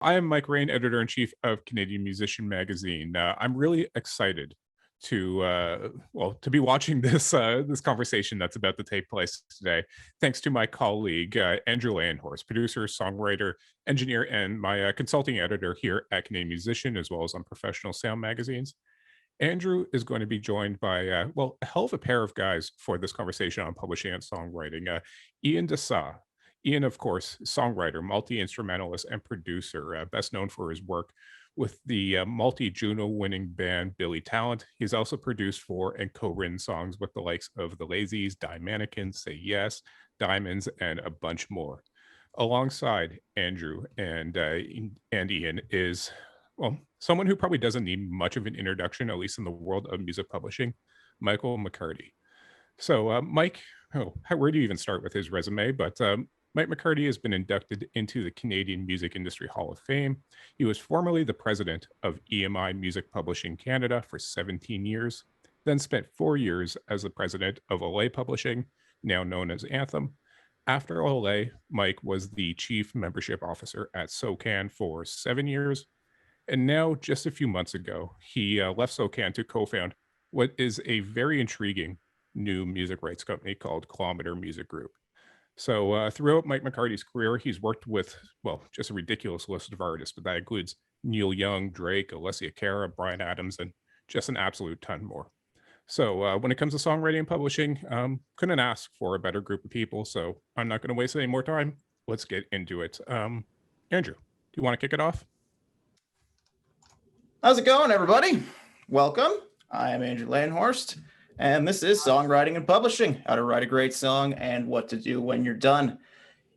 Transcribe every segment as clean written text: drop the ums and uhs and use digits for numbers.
I am Mike Rain, editor-in-chief of Canadian Musician Magazine. I'm really excited to be watching this conversation that's about to take place today, thanks to my colleague Andrew Leyenhorst, producer, songwriter, engineer, and my consulting editor here at Canadian Musician, as well as on professional sound magazines. Andrew is going to be joined by a hell of a pair of guys for this conversation on publishing and songwriting. Ian Dessa. Ian, of course, songwriter, multi-instrumentalist, and producer, best known for his work with the multi-Juno winning band Billy Talent. He's also produced for and co-written songs with the likes of The Lazies, Mannequin, Say Yes, Diemonds, and a bunch more. Alongside Andrew and Ian is, well, someone who probably doesn't need much of an introduction, at least in the world of music publishing, Michael McCarty. So, Mike, where do you even start with his resume? But Mike McCarty has been inducted into the Canadian Music Industry Hall of Fame. He was formerly the president of EMI Music Publishing Canada for 17 years, then spent 4 years as the president of Olay Publishing, now known as Anthem. After Olay, Mike was the chief membership officer at SOCAN for 7 years. And now, just a few months ago, he left SOCAN to co-found what is a very intriguing new music rights company called Kilometer Music Group. So throughout Mike McCarty's career, he's worked with, well, just a ridiculous list of artists, but that includes Neil Young, Drake, Alessia Cara, Bryan Adams, and just an absolute ton more. So when it comes to songwriting and publishing, couldn't ask for a better group of people, so I'm not going to waste any more time. Let's get into it. Andrew, do you want to kick it off? How's it going, everybody? Welcome. I am Andrew Leyenhorst, and this is Songwriting and Publishing, how to write a great song and what to do when you're done.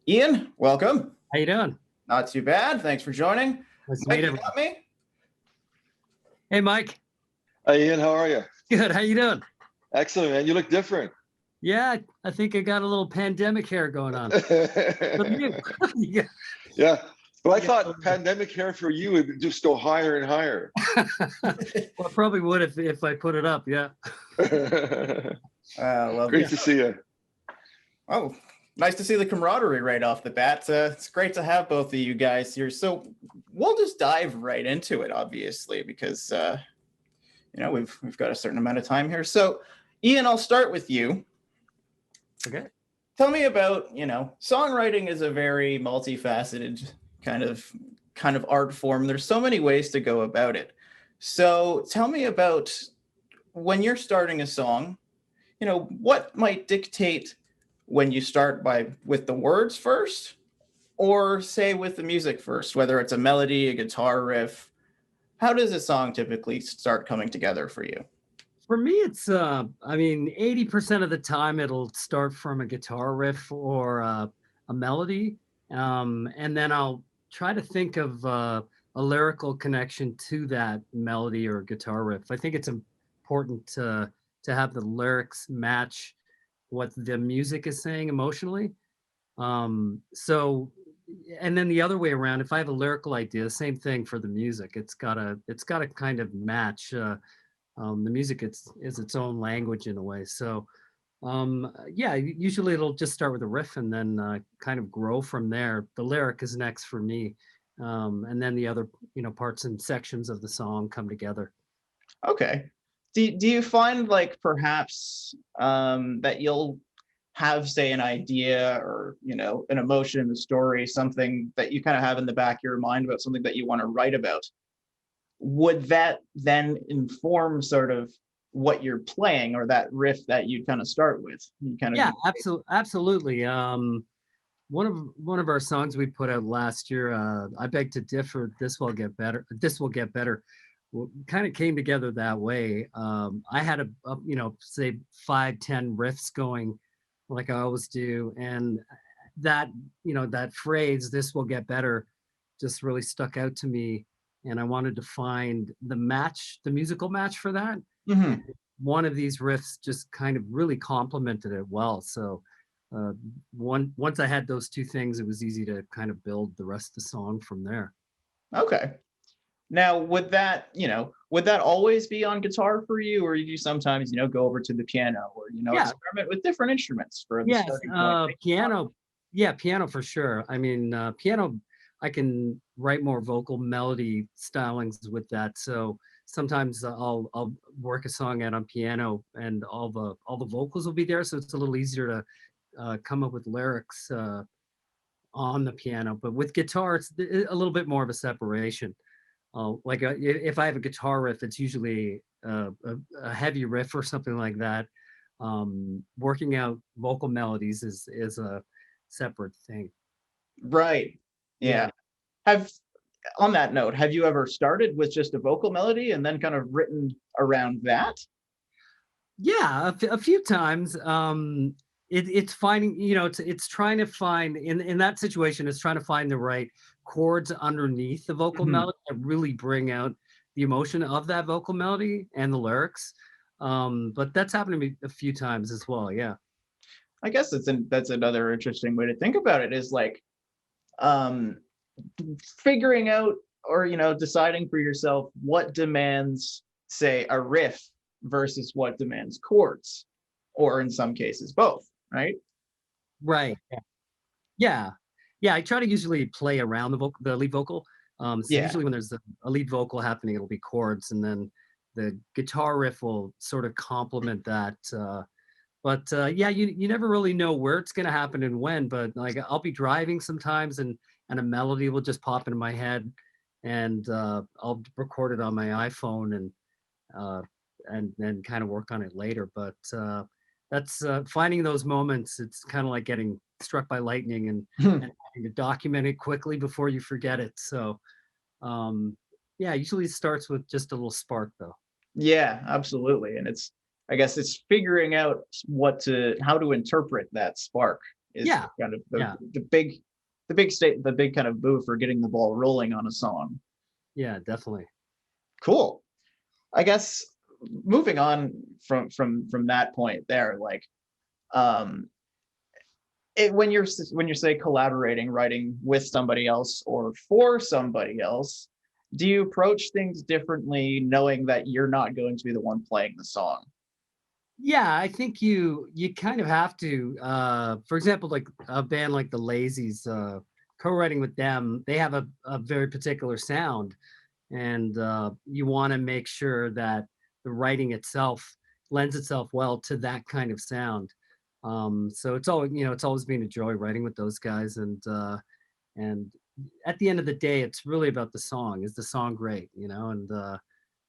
Ian, welcome. How you doing? Not too bad. Thanks for joining. Mike, you got me? Hey, Mike. Hi, Ian. How are you? Good. How you doing? Excellent, man. You look different. Yeah, I think I got a little pandemic hair going on. Yeah. But I thought pandemic hair for you would just go higher and higher. Well, I probably would if I put it up, yeah. Great to see you. Oh, nice to see the camaraderie right off the bat. It's great to have both of you guys here. So we'll just dive right into it, obviously, because we've got a certain amount of time here. So Ian, I'll start with you. Okay. Tell me about, songwriting is a very multifaceted kind of art form. There's so many ways to go about it. So tell me about when you're starting a song, what might dictate when you start with the words first, or say with the music first, whether it's a melody, a guitar riff. How does a song typically start coming together for you? For me, it's 80% of the time it'll start from a guitar riff or a melody, and then I'll try to think of a lyrical connection to that melody or guitar riff. I think it's important to have the lyrics match what the music is saying emotionally. And then the other way around, if I have a lyrical idea, same thing for the music. It's gotta kind of match. The music is its own language in a way. So usually it'll just start with a riff and then kind of grow from there. The lyric is next for me. And then the other, parts and sections of the song come together. Okay. Do you find perhaps that you'll have, say, an idea or, an emotion, a story, something that you kind of have in the back of your mind about something that you want to write about? Would that then inform sort of what you're playing or that riff that you kind of start with? Absolutely. One of our songs we put out last year, I Beg to Differ, This Will Get Better, kind of came together that way. I had say 5-10 riffs going like I always do, and that that phrase, "This will get better," just really stuck out to me, and I wanted to find the musical match for that. Mm-hmm. One of these riffs just kind of really complemented it well. So once I had those two things, it was easy to kind of build the rest of the song from there. Okay. Now, would that always be on guitar for you, or do you sometimes, go over to the piano or, experiment with different instruments for the starting point? Piano. Yeah, piano for sure. I mean, piano, I can write more vocal melody stylings with that. So sometimes I'll work a song out on piano, and all the vocals will be there, so it's a little easier to come up with lyrics on the piano. But with guitar, it's a little bit more of a separation. Like if I have a guitar riff, it's usually a heavy riff or something like that. Working out vocal melodies is a separate thing. Right. Yeah. Yeah. Have On that note, have you ever started with just a vocal melody and then kind of written around that? Yeah, a few times. It's finding, it's trying to find in that situation, it's trying to find the right chords underneath the vocal Mhm. melody that really bring out the emotion of that vocal melody and the lyrics. But that's happened to me a few times as well. Yeah. I guess that's another interesting way to think about it, is like um figuring out, or deciding for yourself what demands, say, a riff versus what demands chords, or in some cases both, right? Right. Yeah. Yeah. I try to usually play around the lead vocal. So Yeah. usually when there's a lead vocal happening, it'll be chords, and then the guitar riff will sort of complement that. But yeah, you never really know where it's gonna happen and when. But like I'll be driving sometimes, and a melody will just pop into my head, and I'll record it on my iPhone, uh, and then kind of work on it later. But that's finding those moments. It's kind of like getting struck by lightning, and having to document it quickly before you forget it. So yeah, usually it starts with just a little spark, though. Yeah, absolutely. And I guess it's figuring out how to interpret that spark is Yeah, kind of yeah, the big kind of move for getting the ball rolling on a song. yeah, definitely. Cool. I guess moving on from that point there, like um when you're say collaborating, writing with somebody else or for somebody else, do you approach things differently knowing that you're not going to be the one playing the song? Yeah, I think you kind of have to. For example, like a band like the Lazies, co-writing with them, they have a very particular sound, and you want to make sure that the writing itself lends itself well to that kind of sound. So it's always been a joy writing with those guys, and at the end of the day, it's really about the song. Is the song great?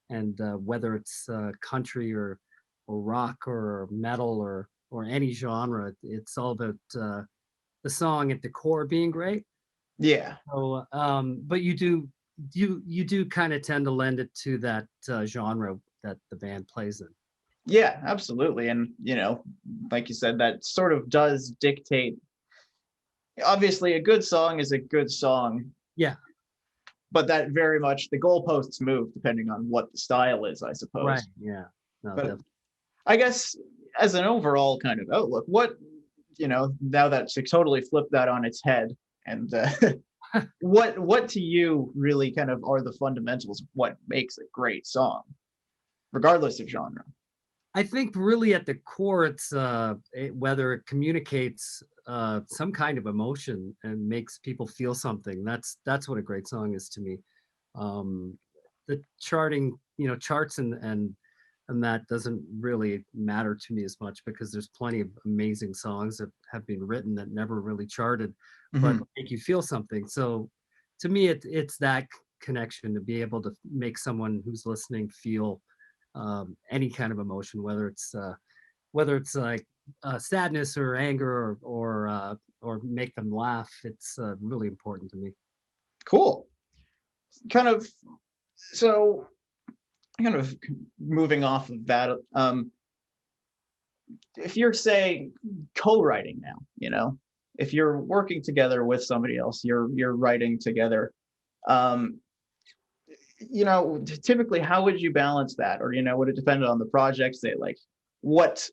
And whether it's country or rock or metal or any genre, it's all about the song at the core being great. Yeah. So, but you do kind of tend to lend it to that genre that the band plays in. Yeah, absolutely. And like you said, that sort of does dictate. Obviously, a good song is a good song, Yeah, but that very much the goalposts move depending on what the style is, I right. suppose. Yeah, no, But I guess as an overall kind of outlook, now that to totally flip that on its head, and what to you really kind of are the fundamentals of what makes a great song, regardless of genre? I think really at the core, it's whether it communicates some kind of emotion and makes people feel something. That's what a great song is to me. Um, the charting, charts and that doesn't really matter to me as much, because there's plenty of amazing songs that have been written that never really charted, but Mhm. make you feel something. So to me, it's that connection to be able to make someone who's listening feel any kind of emotion, whether it's like sadness or anger or make them laugh. It's really important to me. Cool. Kind of so kind of moving off of that, if you're say co-writing now, if you're working together with somebody else, you're writing together, um, typically how would you balance that? Or, would it depend on the project, say like what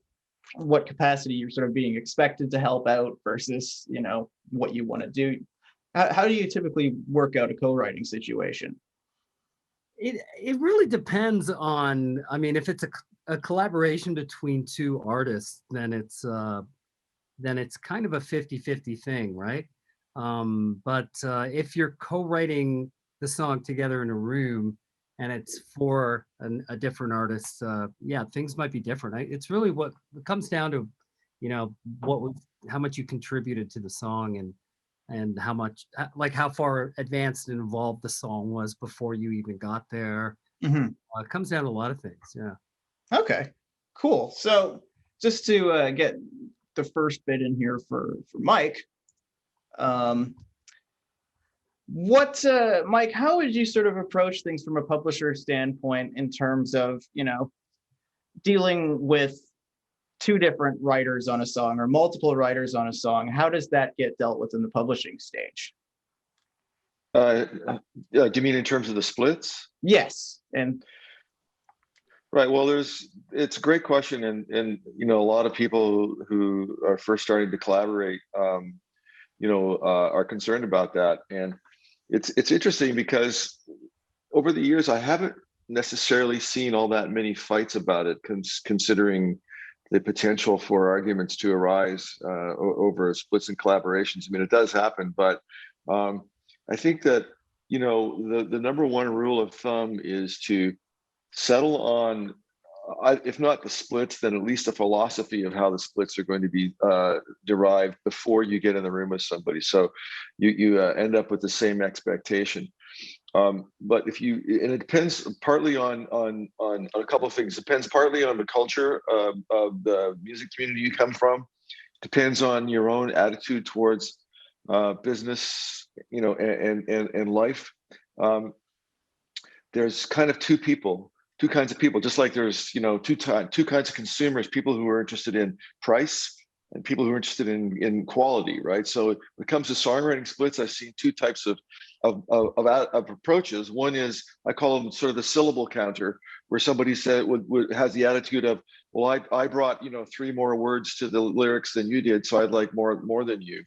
what capacity you're sort of being expected to help out versus, what you want to do? How do you typically work out a co-writing situation? It really depends on. I mean, if it's a collaboration between two artists, then it's kind of a 50-50 thing, right? But if you're co-writing the song together in a room and it's for a different artist, yeah, things might be different. It's really what it comes down to, how much you contributed to the song, and how much, like how far advanced and involved the song was before you even got there. It comes down to a lot of things. Yeah. Okay, cool. So just to get the first bit in here for Mike, Mike, how would you sort of approach things from a publisher standpoint in terms of, dealing with two different writers on a song or multiple writers on a song? How does that get dealt with in the publishing stage? Do you mean in terms of the splits? Yes. And right. Well, it's a great question, and a lot of people who are first starting to collaborate, are concerned about that, and it's interesting because over the years I haven't necessarily seen all that many fights about it, considering the potential for arguments to arise over splits and collaborations. I mean, it does happen, but I think that the number one rule of thumb is to settle on, if not the splits, then at least a philosophy of how the splits are going to be derived before you get in the room with somebody. So you end up with the same expectation. But and it depends partly on a couple of things. It depends partly on the culture of the music community you come from. Depends on your own attitude towards business, and life. There's kind of two kinds of people, just like there's two kinds of consumers: people who are interested in price and people who are interested in quality, right? So when it comes to songwriting splits, I've seen two types of approaches. One is, I call them sort of the syllable counter, where somebody has the attitude of, well, I brought 3 more words to the lyrics than you did, so I'd like more than you.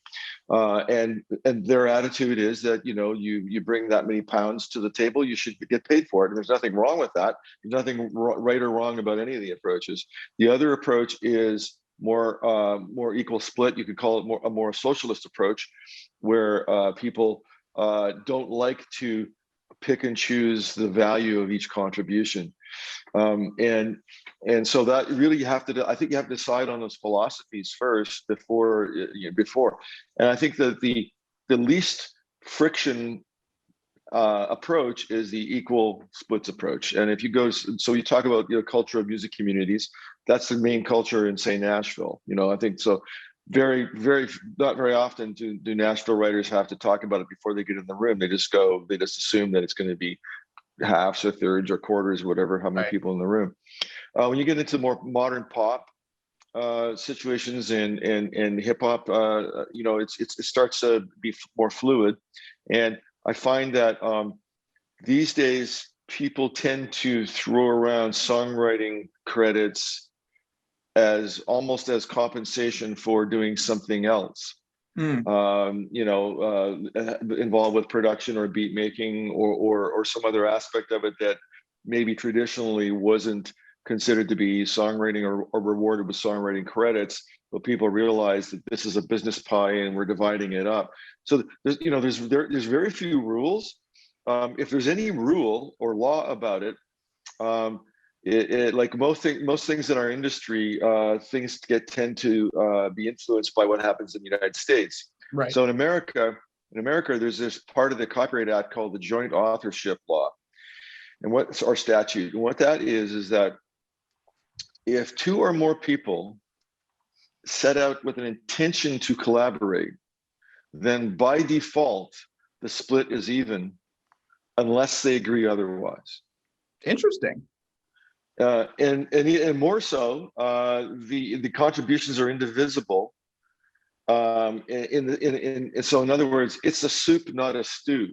And their attitude is that you bring that many pounds to the table, you should get paid for it. And there's nothing wrong with that. There's nothing right or wrong about any of the approaches. The other approach is more equal split. You could call it a more socialist approach, where people don't like to pick and choose the value of each contribution. And so that really I think you have to decide on those philosophies first before. And I think that the least friction approach is the equal splits approach. And if you you talk about culture of music communities, that's the main culture in, say, Nashville. I think so. Very, very, not very often do Nashville writers have to talk about it before they get in the room. They just assume that it's going to be halves or thirds or quarters, whatever, how many people in the room. When you get into more modern pop situations and hip hop, it starts to be more fluid. And I find that these days people tend to throw around songwriting credits as almost as compensation for doing something else. Involved with production or beat making or some other aspect of it that maybe traditionally wasn't considered to be songwriting or rewarded with songwriting credits, but people realize that this is a business pie and we're dividing it up. So there's very few rules. If there's any rule or law about it, like most things in our industry, things tend to be influenced by what happens in the United States. Right. So in America, there's this part of the Copyright Act called the joint authorship law, or statute. And what that is that if 2 or more people set out with an intention to collaborate, then by default, the split is even, unless they agree otherwise. Interesting. And more so, the contributions are indivisible. So in other words, it's a soup, not a stew.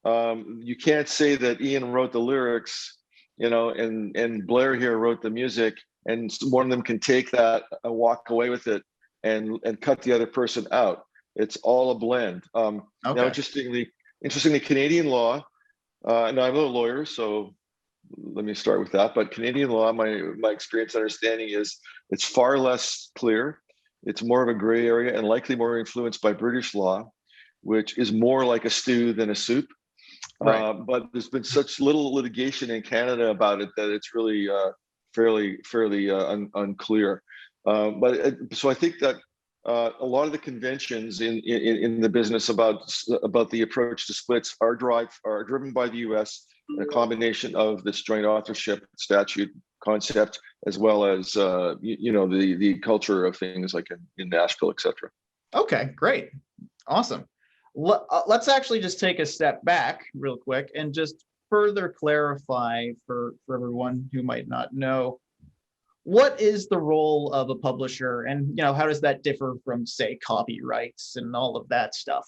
You can't say that Ian wrote the lyrics, and Blair here wrote the music, and one of them can take that and walk away with it and cut the other person out. It's all a blend. Okay. Now, interestingly, Canadian law, and I'm a lawyer, so let me start with that. But Canadian law, my experience understanding is it's far less clear. It's more of a gray area and likely more influenced by British law, which is more like a stew than a soup. Right. But there's been such little litigation in Canada about it that it's really fairly unclear. So I think that a lot of the conventions in the business about the approach to splits are driven by the U.S. A combination of this joint authorship statute concept, as well as the culture of things like in Nashville, etc. Okay, great, awesome. Let's actually just take a step back real quick and just further clarify for everyone who might not know, what is the role of a publisher, and how does that differ from, say, copyrights and all of that stuff?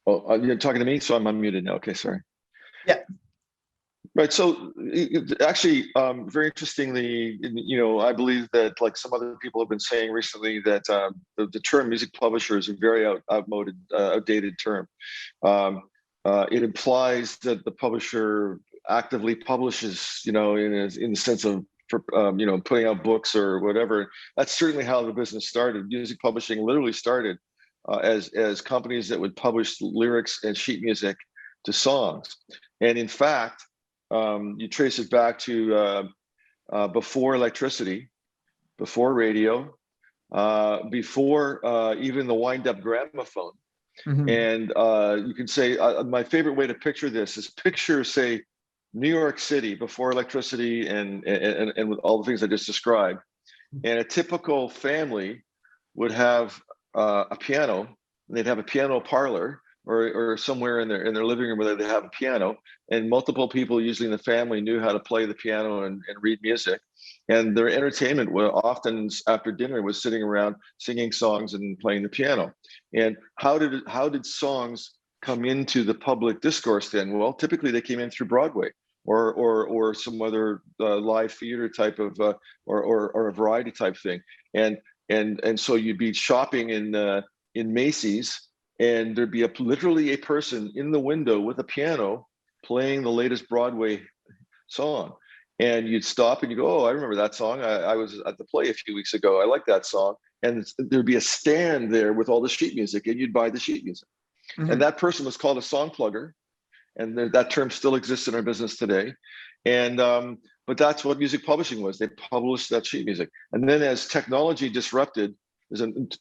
You're talking to me, so I'm unmuted now. Okay, sorry. Yeah. Right. So actually, very interestingly, I believe that, like some other people have been saying recently, that the term music publisher is a very outdated term. It implies that the publisher actively publishes, in the sense of, putting out books or whatever. That's certainly how the business started. Music publishing literally started as companies that would publish lyrics and sheet music to songs. And in fact, you trace it back to before electricity, before radio, before even the wind-up gramophone. Mm-hmm. And you can say, my favorite way to picture this is picture, say, New York City before electricity and with all the things I just described. And a typical family would have a piano, and they'd have a piano parlor, or somewhere in their living room where they have a piano, and multiple people usually in the family knew how to play the piano and read music. And their entertainment often after dinner was sitting around singing songs and playing the piano. And how did songs come into the public discourse then? Well, typically they came in through Broadway or some other live theater type of or a variety type thing. And so you'd be shopping in Macy's, and there'd be literally a person in the window with a piano playing the latest Broadway song. And you'd stop and you go, oh, I remember that song. I was at the play a few weeks ago. I like that song. And there'd be a stand there with all the sheet music, and you'd buy the sheet music. Mm-hmm. And that person was called a song plugger. And that term still exists in our business today. And but that's what music publishing was. They published that sheet music. And then as technology disrupted,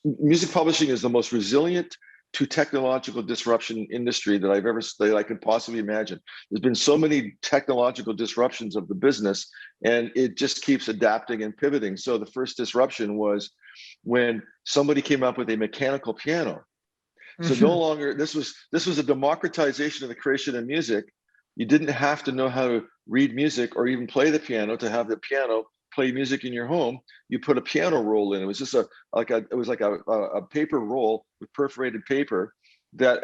music publishing is the most resilient to technological disruption industry that I could possibly imagine. There's been so many technological disruptions of the business, and it just keeps adapting and pivoting. So the first disruption was when somebody came up with a mechanical piano. So no longer, this was a democratization of the creation of music. You didn't have to know how to read music or even play the piano to have the piano play music in your home. You put a piano roll in. It was just a paper roll with perforated paper that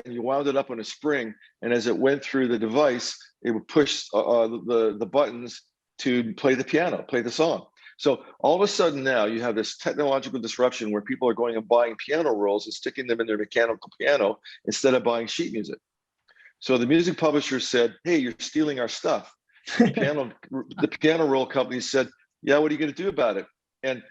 and you wound it up on a spring, and as it went through the device, it would push the buttons to play the piano, play the song. So all of a sudden now you have this technological disruption where people are going and buying piano rolls and sticking them in their mechanical piano instead of buying sheet music. So the music publisher said, hey, you're stealing our stuff. The piano roll company said, yeah, what are you going to do about it? And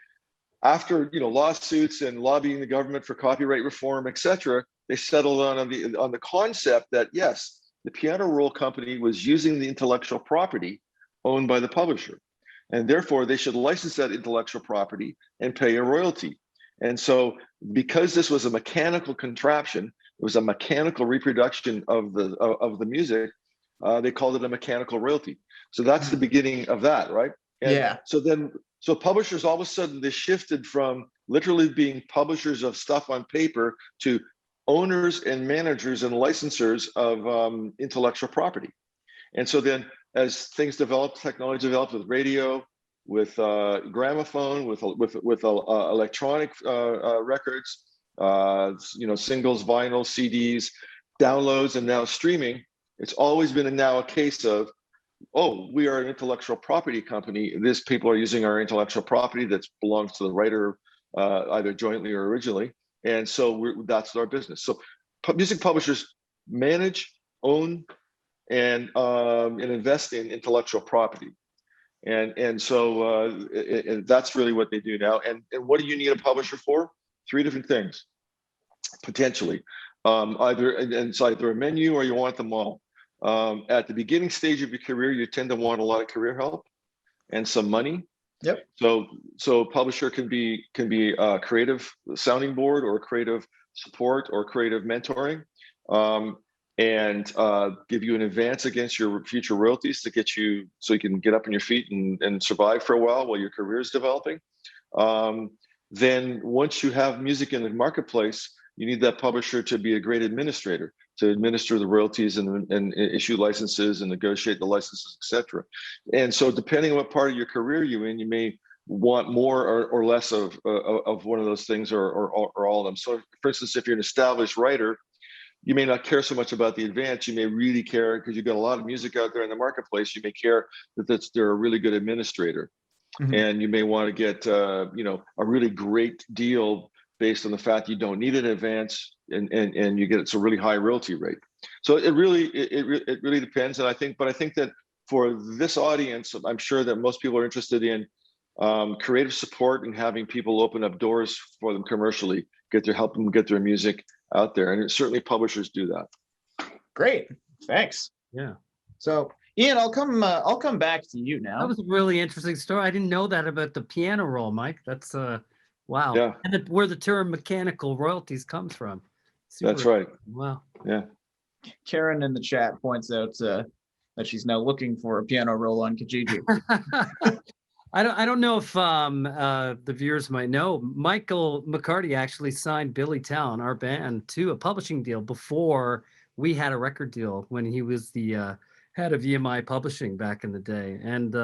after lawsuits and lobbying the government for copyright reform, etc., they settled on the concept that yes, the piano roll company was using the intellectual property owned by the publisher, and therefore they should license that intellectual property and pay a royalty. And so because this was a mechanical contraption, it was a mechanical reproduction of the music, they called it a mechanical royalty. So that's the beginning of that, right? And yeah. So publishers, all of a sudden, they shifted from literally being publishers of stuff on paper to owners and managers and licensors of intellectual property. And so then as things developed, technology developed with radio, with gramophone, with electronic records, singles, vinyl, CDs, downloads, and now streaming, it's always been now a case of, oh, we are an intellectual property company. These people are using our intellectual property that belongs to the writer, either jointly or originally. And so that's our business. So music publishers manage, own, and invest in intellectual property. And so that's really what they do now. And what do you need a publisher for? Three different things, potentially. It's either a menu or you want them all. At the beginning stage of your career, you tend to want a lot of career help and some money. Yep. So publisher can be a creative sounding board or creative support or creative mentoring, and give you an advance against your future royalties to get you so you can get up on your feet and survive for a while your career is developing. Then once you have music in the marketplace, you need that publisher to be a great administrator, to administer the royalties and issue licenses and negotiate the licenses, etc. And so depending on what part of your career you're in, you may want more or less of one of those things or all of them. So for instance, if you're an established writer, you may not care so much about the advance. You may really care because you've got a lot of music out there in the marketplace. You may care that they're a really good administrator. Mm-hmm. And you may want to get a really great deal based on the fact you don't need an advance and you get it's a really high royalty rate. So it really depends. And I think that for this audience, I'm sure that most people are interested in creative support and having people open up doors for them commercially, help them get their music out there. And certainly publishers do that. Great, thanks. Yeah. So Ian, I'll come back to you now. That was a really interesting story. I didn't know that about the piano roll, Mike. That's wow. Yeah. And where the term mechanical royalties comes from. That's right. Wow. Yeah. Karen in the chat points out that she's now looking for a piano roll on Kijiji. I don't know if the viewers might know, Michael McCarty actually signed Billy Talent, our band, to a publishing deal before we had a record deal when he was the head of EMI Publishing back in the day. And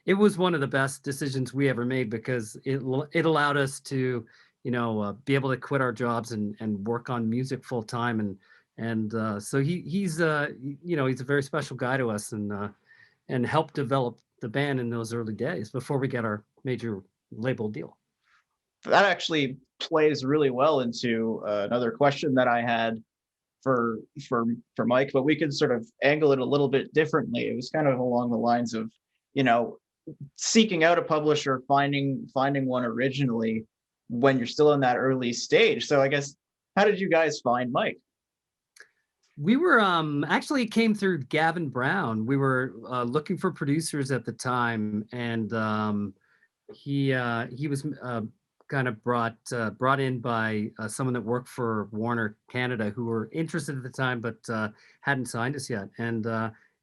it was one of the best decisions we ever made because it allowed us to, be able to quit our jobs and work on music full time. And so he's a very special guy to us and helped develop the band in those early days before we got our major label deal. That actually plays really well into another question that I had for Mike, but we could sort of angle it a little bit differently. It was kind of along the lines of, seeking out a publisher, finding one originally when you're still in that early stage. So I guess, how did you guys find Mike? We were actually it came through Gavin Brown. We were looking for producers at the time, and he was kind of brought in by someone that worked for Warner Canada who were interested at the time but hadn't signed us yet. And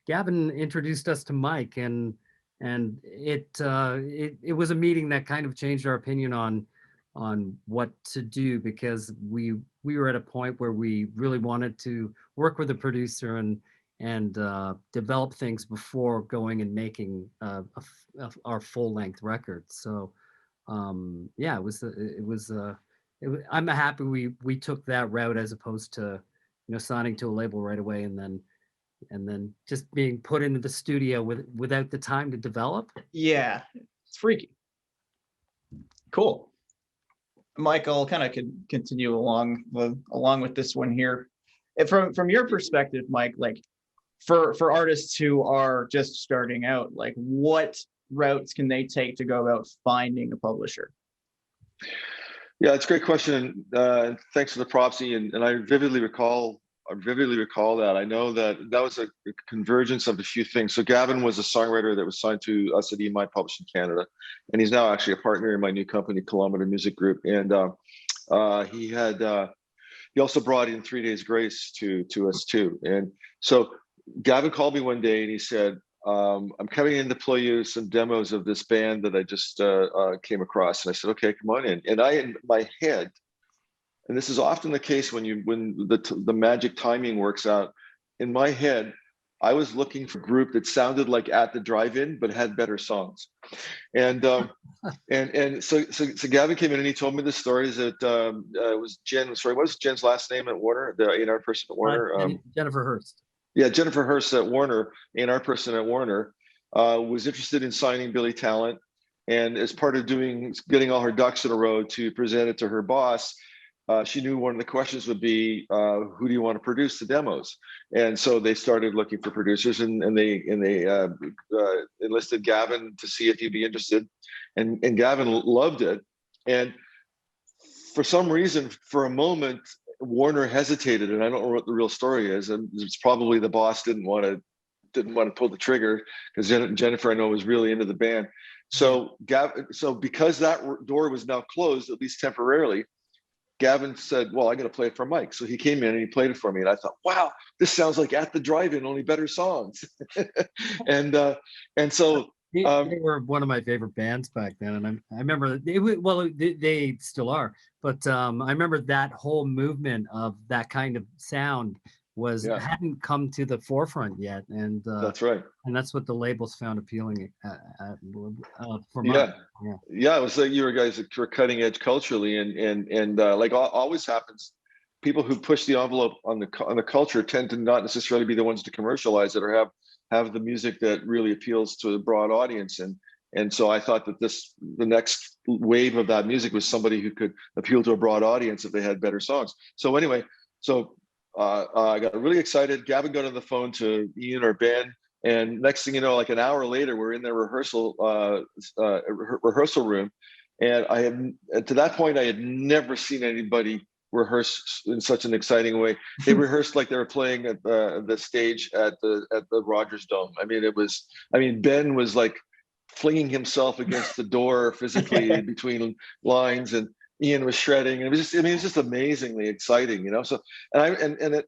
Gavin introduced us to Mike, and it was a meeting that kind of changed our opinion on what to do, because we were at a point where we really wanted to work with a producer and develop things before going and making our full-length record. So yeah, I'm happy we took that route as opposed to signing to a label right away and then just being put into the studio without the time to develop. Yeah, it's freaky. Cool. Mike, I'll kind of continue along with this one here. From your perspective, Mike, like for artists who are just starting out, like what routes can they take to go about finding a publisher? Yeah, it's a great question. Thanks for the props, Ian. And I vividly recall that. I know that was a convergence of a few things. So Gavin was a songwriter that was signed to us at EMI Publishing Canada, and he's now actually a partner in my new company, Kilometer Music Group. And he also brought in 3 Days Grace to us too. And so Gavin called me one day and he said, I'm coming in to play you some demos of this band that I just came across. And I said, okay, come on in. And I, in my head, and this is often the case when the magic timing works out, in my head, I was looking for a group that sounded like At the Drive-In, but had better songs. And so Gavin came in and he told me the stories that it was Jen. Sorry, what was Jen's last name at Warner? The A&R person at Warner. Jennifer Hurst. Yeah, Jennifer Hurst at Warner, A&R person at Warner, was interested in signing Billy Talent, and as part of getting all her ducks in a row to present it to her boss, she knew one of the questions would be, who do you want to produce the demos? And so they started looking for producers, and they enlisted Gavin to see if he'd be interested, and Gavin loved it. And for some reason, for a moment, Warner hesitated, and I don't know what the real story is. And it's probably the boss didn't want to pull the trigger, because Jennifer, I know, was really into the band. So because that door was now closed, at least temporarily, Gavin said, well, I got to play it for Mike. So he came in and he played it for me. And I thought, wow, this sounds like At the Drive-In, only better songs. and so they were one of my favorite bands back then. And I remember they still are, but I remember that whole movement of that kind of sound hadn't come to the forefront yet. And that's right. And that's what the labels found appealing for Mine. Yeah, it was like you guys were cutting edge culturally, and like always happens, people who push the envelope on the culture tend to not necessarily be the ones to commercialize it or have the music that really appeals to a broad audience. And so I thought that the next wave of that music was somebody who could appeal to a broad audience if they had better songs. So anyway, I got really excited. Gavin got on the phone to Ian or Ben, and next thing you know, like an hour later, we're in their rehearsal room. And to that point, I had never seen anybody rehearse in such an exciting way. They rehearsed like they were playing at the stage at the Rogers Dome. Ben was like flinging himself against the door physically between lines, and Ian was shredding, and it was just amazingly exciting, you know. So, it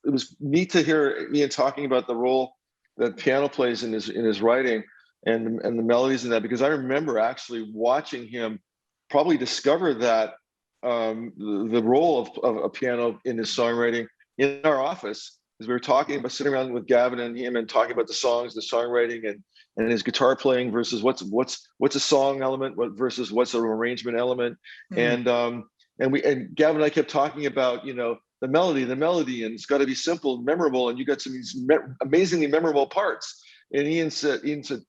was neat to hear Ian talking about the role that piano plays in his writing and the melodies in that, because I remember actually watching him probably discover that the role of a piano in his songwriting in our office, as we were talking about, sitting around with Gavin and him and talking about the songs, the songwriting, and his guitar playing versus what's a song element versus what's an arrangement element. Mm-hmm. And Gavin and I kept talking about, you know, the melody, and it's got to be simple and memorable, and you got some of these amazingly memorable parts. And Ian said,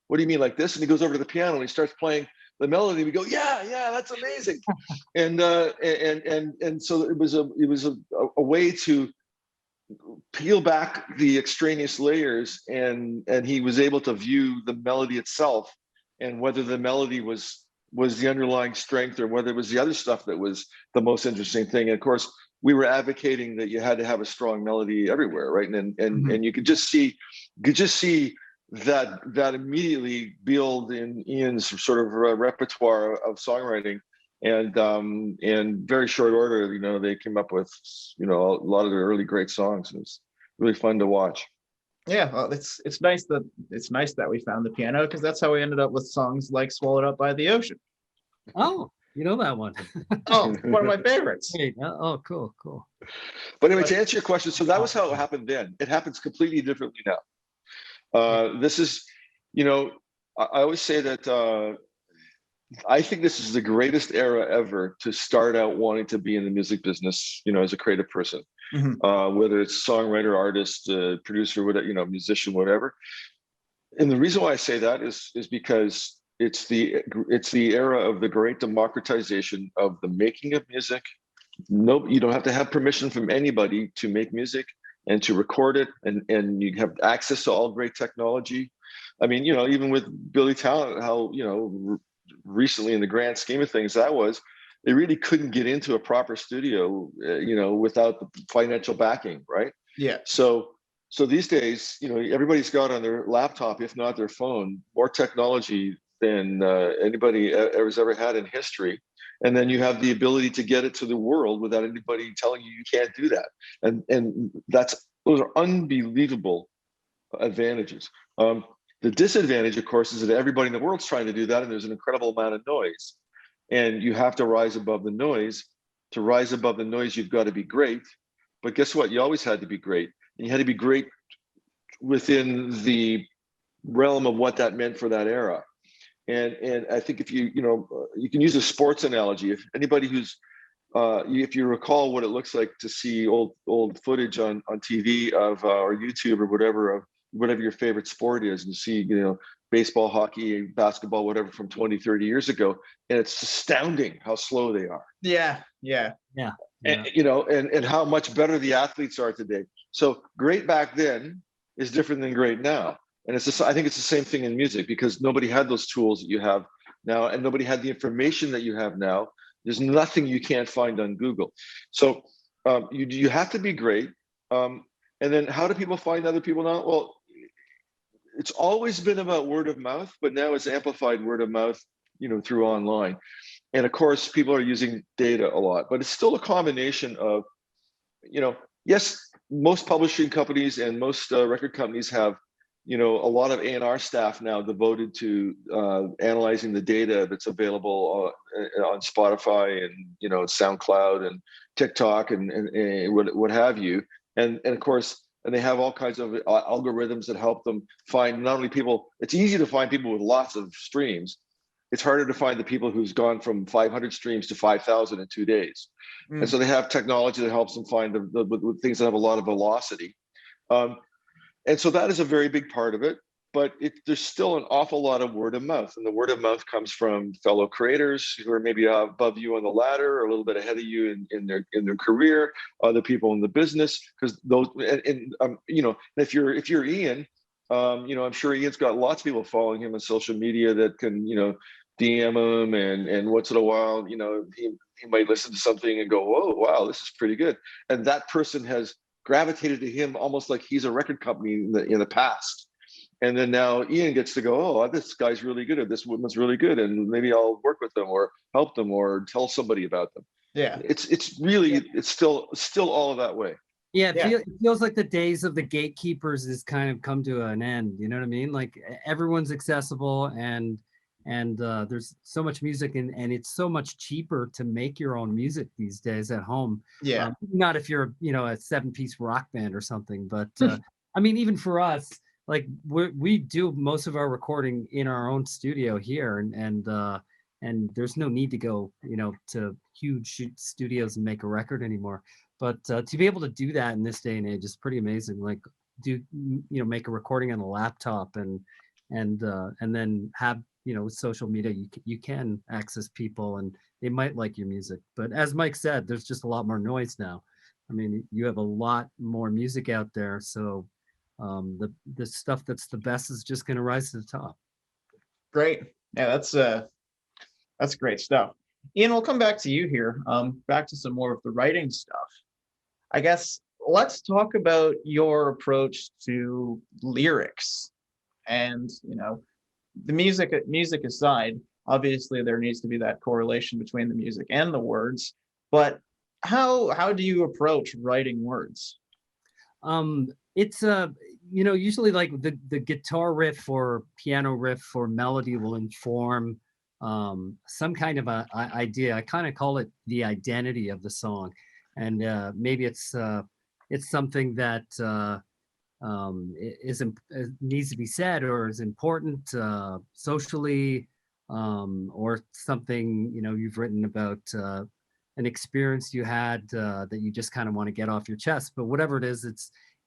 what do you mean, like this? And he goes over to the piano and he starts playing the melody. We go, yeah, that's amazing. and so it was a way to peel back the extraneous layers, and he was able to view the melody itself, and whether the melody was the underlying strength or whether it was the other stuff that was the most interesting thing. And of course, we were advocating that you had to have a strong melody everywhere, right? And you could just see that immediately build in Ian's sort of repertoire of songwriting. And in very short order, you know, they came up with, you know, a lot of the early great songs. It was really fun to watch. Yeah, well, it's nice that we found the piano, because that's how we ended up with songs like "Swallowed Up by the Ocean." Oh, you know that one? Oh, one of my favorites. Great. Oh, cool. But anyway, to answer your question, so that was how it happened then. It happens completely differently now. This is, you know, I always say that. I think this is the greatest era ever to start out wanting to be in the music business, you know, as a creative person, whether it's songwriter, artist, producer, whatever, you know, musician, whatever. And the reason why I say that is because it's the era of the great democratization of the making of music. Nope, you don't have to have permission from anybody to make music and to record it, and you have access to all great technology. I mean, you know, even with Billy Talent, how, you know, recently in the grand scheme of things, they really couldn't get into a proper studio, you know, without the financial backing, right? Yeah. So these days, you know, everybody's got on their laptop, if not their phone, more technology than anybody has ever had in history. And then you have the ability to get it to the world without anybody telling you can't do that. And those are unbelievable advantages. The disadvantage, of course, is that everybody in the world's trying to do that, and there's an incredible amount of noise. And you have to rise above the noise. To rise above the noise, you've got to be great. But guess what? You always had to be great. And you had to be great within the realm of what that meant for that era. And I think if you can use a sports analogy. If anybody if you recall what it looks like to see old footage on TV of or YouTube or whatever your favorite sport is, and you see, you know, baseball, hockey, basketball, whatever, from 20, 30 years ago, and it's astounding how slow they are. Yeah. Yeah. And, you know, and how much better the athletes are today. So great back then is different than great now. And it's just, I think it's the same thing in music, because nobody had those tools that you have now, and nobody had the information that you have now. There's nothing you can't find on Google. So you have to be great. And then how do people find other people now? Well, it's always been about word of mouth, but now it's amplified word of mouth, you know, through online. And of course, people are using data a lot, but it's still a combination of, you know, yes, most publishing companies and most record companies have, you know, a lot of A&R staff now devoted to analyzing the data that's available on Spotify and, you know, SoundCloud and TikTok and what have you. And of course, and they have all kinds of algorithms that help them find not only people, it's easy to find people with lots of streams. It's harder to find the people who's gone from 500 streams to 5,000 in 2 days. And so they have technology that helps them find the things that have a lot of velocity. And so that is a very big part of it, but there's still an awful lot of word of mouth, and the word of mouth comes from fellow creators who are maybe above you on the ladder or a little bit ahead of you in their career, other people in the business, because those you know, if you're Ian, you know, I'm sure Ian's got lots of people following him on social media that can, you know, DM him, and once in a while, you know, he might listen to something and go, whoa, wow, this is pretty good, and that person has gravitated to him almost like he's a record company in the past. And then now Ian gets to go, oh, this guy's really good, or this woman's really good, and maybe I'll work with them or help them or tell somebody about them. Yeah. It's really, it's still all that way. Yeah, it feels like the days of the gatekeepers has kind of come to an end. You know what I mean? Like everyone's accessible, and there's so much music, and it's so much cheaper to make your own music these days at home. Yeah. Not if you're, you know, a 7-piece rock band or something, but I mean, even for us, like we do most of our recording in our own studio here, and there's no need to go, you know, to huge studios and make a record anymore. But to be able to do that in this day and age is pretty amazing. Like make a recording on a laptop and then have, you know, with social media, you can access people and they might like your music. But as Mike said, there's just a lot more noise now. I mean, you have a lot more music out there, so the stuff that's the best is just going to rise to the top. Great. Yeah, that's great stuff. Ian, we'll come back to you here. Back to some more of the writing stuff. I guess let's talk about your approach to lyrics. And, you know, the music aside, obviously there needs to be that correlation between the music and the words. But how do you approach writing words? It's you know, usually like the guitar riff or piano riff or melody will inform some kind of a idea. I kind of call it the identity of the song, and maybe it's something that needs to be said or is important socially, or something, you know, you've written about an experience you had that you just kind of want to get off your chest. But whatever it is,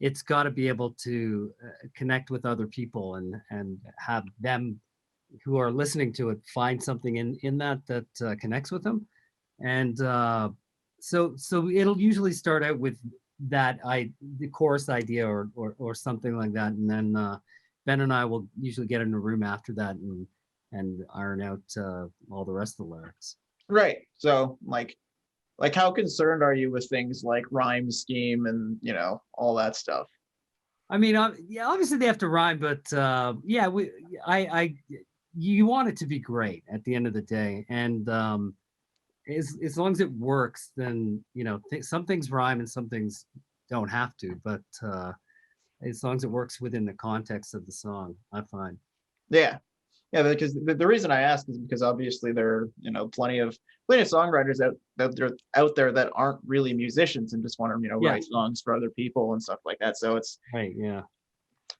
it's got to be able to connect with other people and have them who are listening to it find something in that connects with them. And so it'll usually start out with the chorus idea or something like that, and then Ben and I will usually get in a room after that and iron out all the rest of the lyrics. Right. So like how concerned are you with things like rhyme scheme and, you know, all that stuff? I mean, yeah, obviously they have to rhyme, but yeah, you want it to be great at the end of the day, and as long as it works, then, you know, some things rhyme and some things don't have to, but as long as it works within the context of the song, I find. Yeah, because the reason I ask is because obviously there are, you know, plenty of songwriters out there that aren't really musicians and just want to, you know, write songs for other people and stuff like that. So it's right, yeah.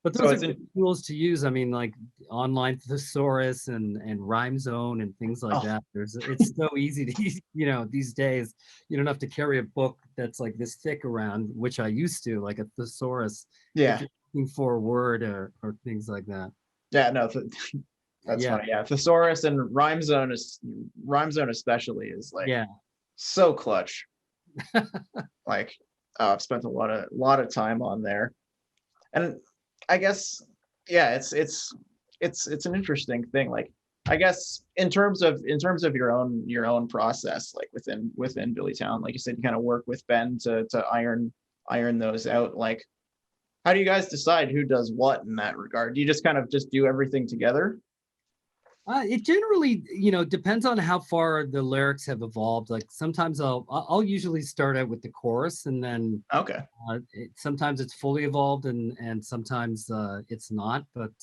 But those are tools to use. I mean, like online Thesaurus and Rhyme Zone and things like that. It's so easy to use, you know, these days. You don't have to carry a book that's like this thick around, which I used to, like a thesaurus. Yeah. If you're looking for a word or things like that. Yeah, no, that's funny. Yeah, Thesaurus and Rhyme Zone especially is like so clutch. Like, I've spent a lot of time on there, and I guess, yeah, it's an interesting thing. Like, I guess in terms of your own process, like within Billy Town, like you said, you kind of work with Ben to iron those out. Like, how do you guys decide who does what in that regard? Do you just kind of just do everything together? It generally, depends on how far the lyrics have evolved. Like sometimes I'll usually start out with the chorus, and then Okay. sometimes it's fully evolved, and sometimes it's not. But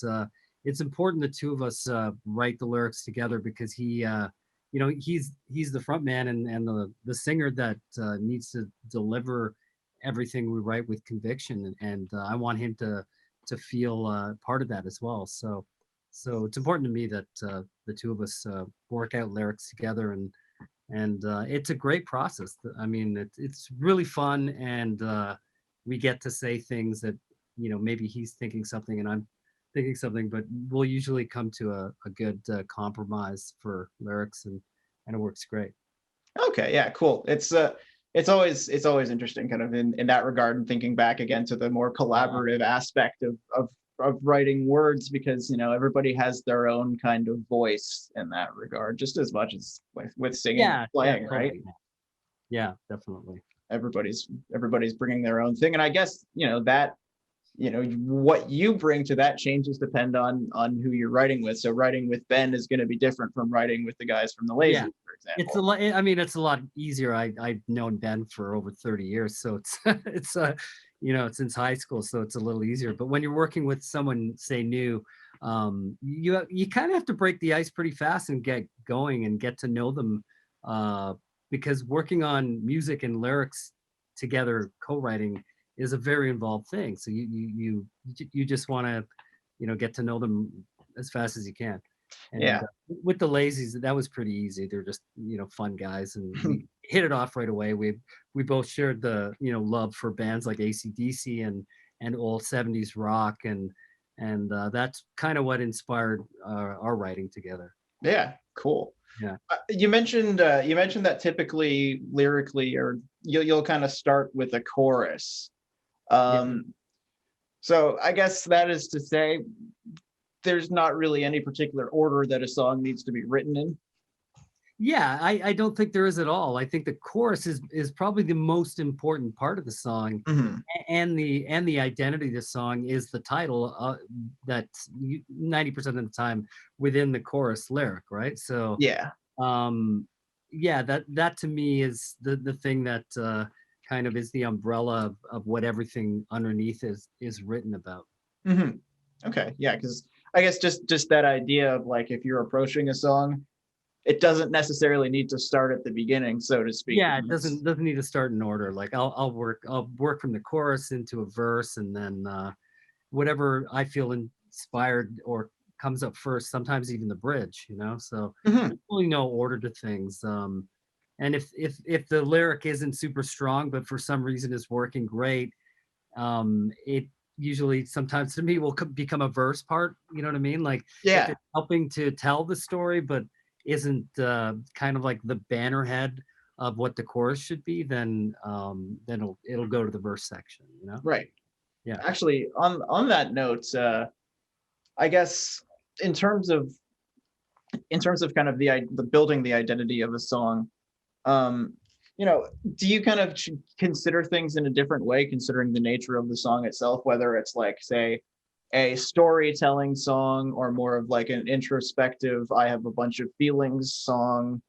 it's important the two of us write the lyrics together, because he's the front man and the singer that needs to deliver everything we write with conviction, and I want him to feel part of that as well. So it's important to me that the two of us work out lyrics together, and it's a great process. I mean, it's really fun, and we get to say things that maybe he's thinking something and I'm thinking something, but we'll usually come to a good compromise for lyrics, and it works great. Okay, yeah, cool. It's always interesting, kind of in that regard, and thinking back again to the more collaborative aspect of writing words, because everybody has their own kind of voice in that regard, just as much as with singing and playing, totally. right? Yeah, definitely. Everybody's bringing their own thing, and I guess that what you bring to that changes depend on who you're writing with. So writing with Ben is going to be different from writing with the guys from the Lazy, Yeah. for example. It's a lot. I mean, it's a lot easier. I've known Ben for over 30 years, so it's since high school, so it's a little easier. But when you're working with someone, say, new, you kind of have to break the ice pretty fast and get going and get to know them, because working on music and lyrics together, co-writing, is a very involved thing. So you just want to get to know them as fast as you can. And Yeah. With the Lazies, that was pretty easy. They're just fun guys, and we hit it off right away. We both shared the love for bands like AC/DC and old 70s rock, and that's kind of what inspired our writing together. Yeah, cool. Yeah. You mentioned that typically lyrically, or you'll kind of start with a chorus. So I guess that is to say, there's not really any particular order that a song needs to be written in. Yeah, I don't think there is at all. I think the chorus is probably the most important part of the song, and the identity of the song is the title, that's 90% of the time within the chorus lyric, right? So Yeah. that to me is the thing that kind of is the umbrella of what everything underneath is written about. Okay, yeah, because I guess just that idea of, like, if you're approaching a song, it doesn't necessarily need to start at the beginning, so to speak. Yeah, it doesn't need to start in order. Like I'll work from the chorus into a verse, and then whatever I feel inspired or comes up first, sometimes even the bridge, so there's really no order to things. And if the lyric isn't super strong, but for some reason is working great, it usually sometimes to me will become a verse part. You know what I mean? Like, Yeah. if it's helping to tell the story, but isn't kind of like the banner head of what the chorus should be, then it'll go to the verse section. Right. Yeah. Actually, on that note, I guess in terms of kind of the building the identity of a song, do you kind of consider things in a different way, considering the nature of the song itself, whether it's like, say, a storytelling song, or more of like an introspective, I have a bunch of feelings song,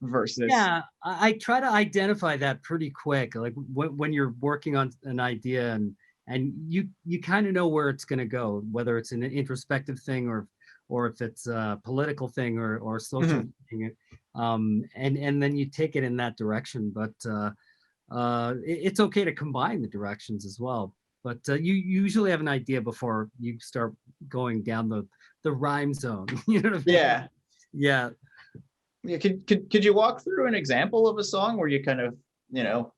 versus? Yeah, I try to identify that pretty quick. Like when you're working on an idea, and you kind of know where it's going to go, whether it's an introspective thing, or if it's a political thing, or social thing, and then you take it in that direction. But it's okay to combine the directions as well. But you usually have an idea before you start going down the rhyme zone. You know what I mean? Yeah. Yeah. Yeah. Could you walk through an example of a song where you kind of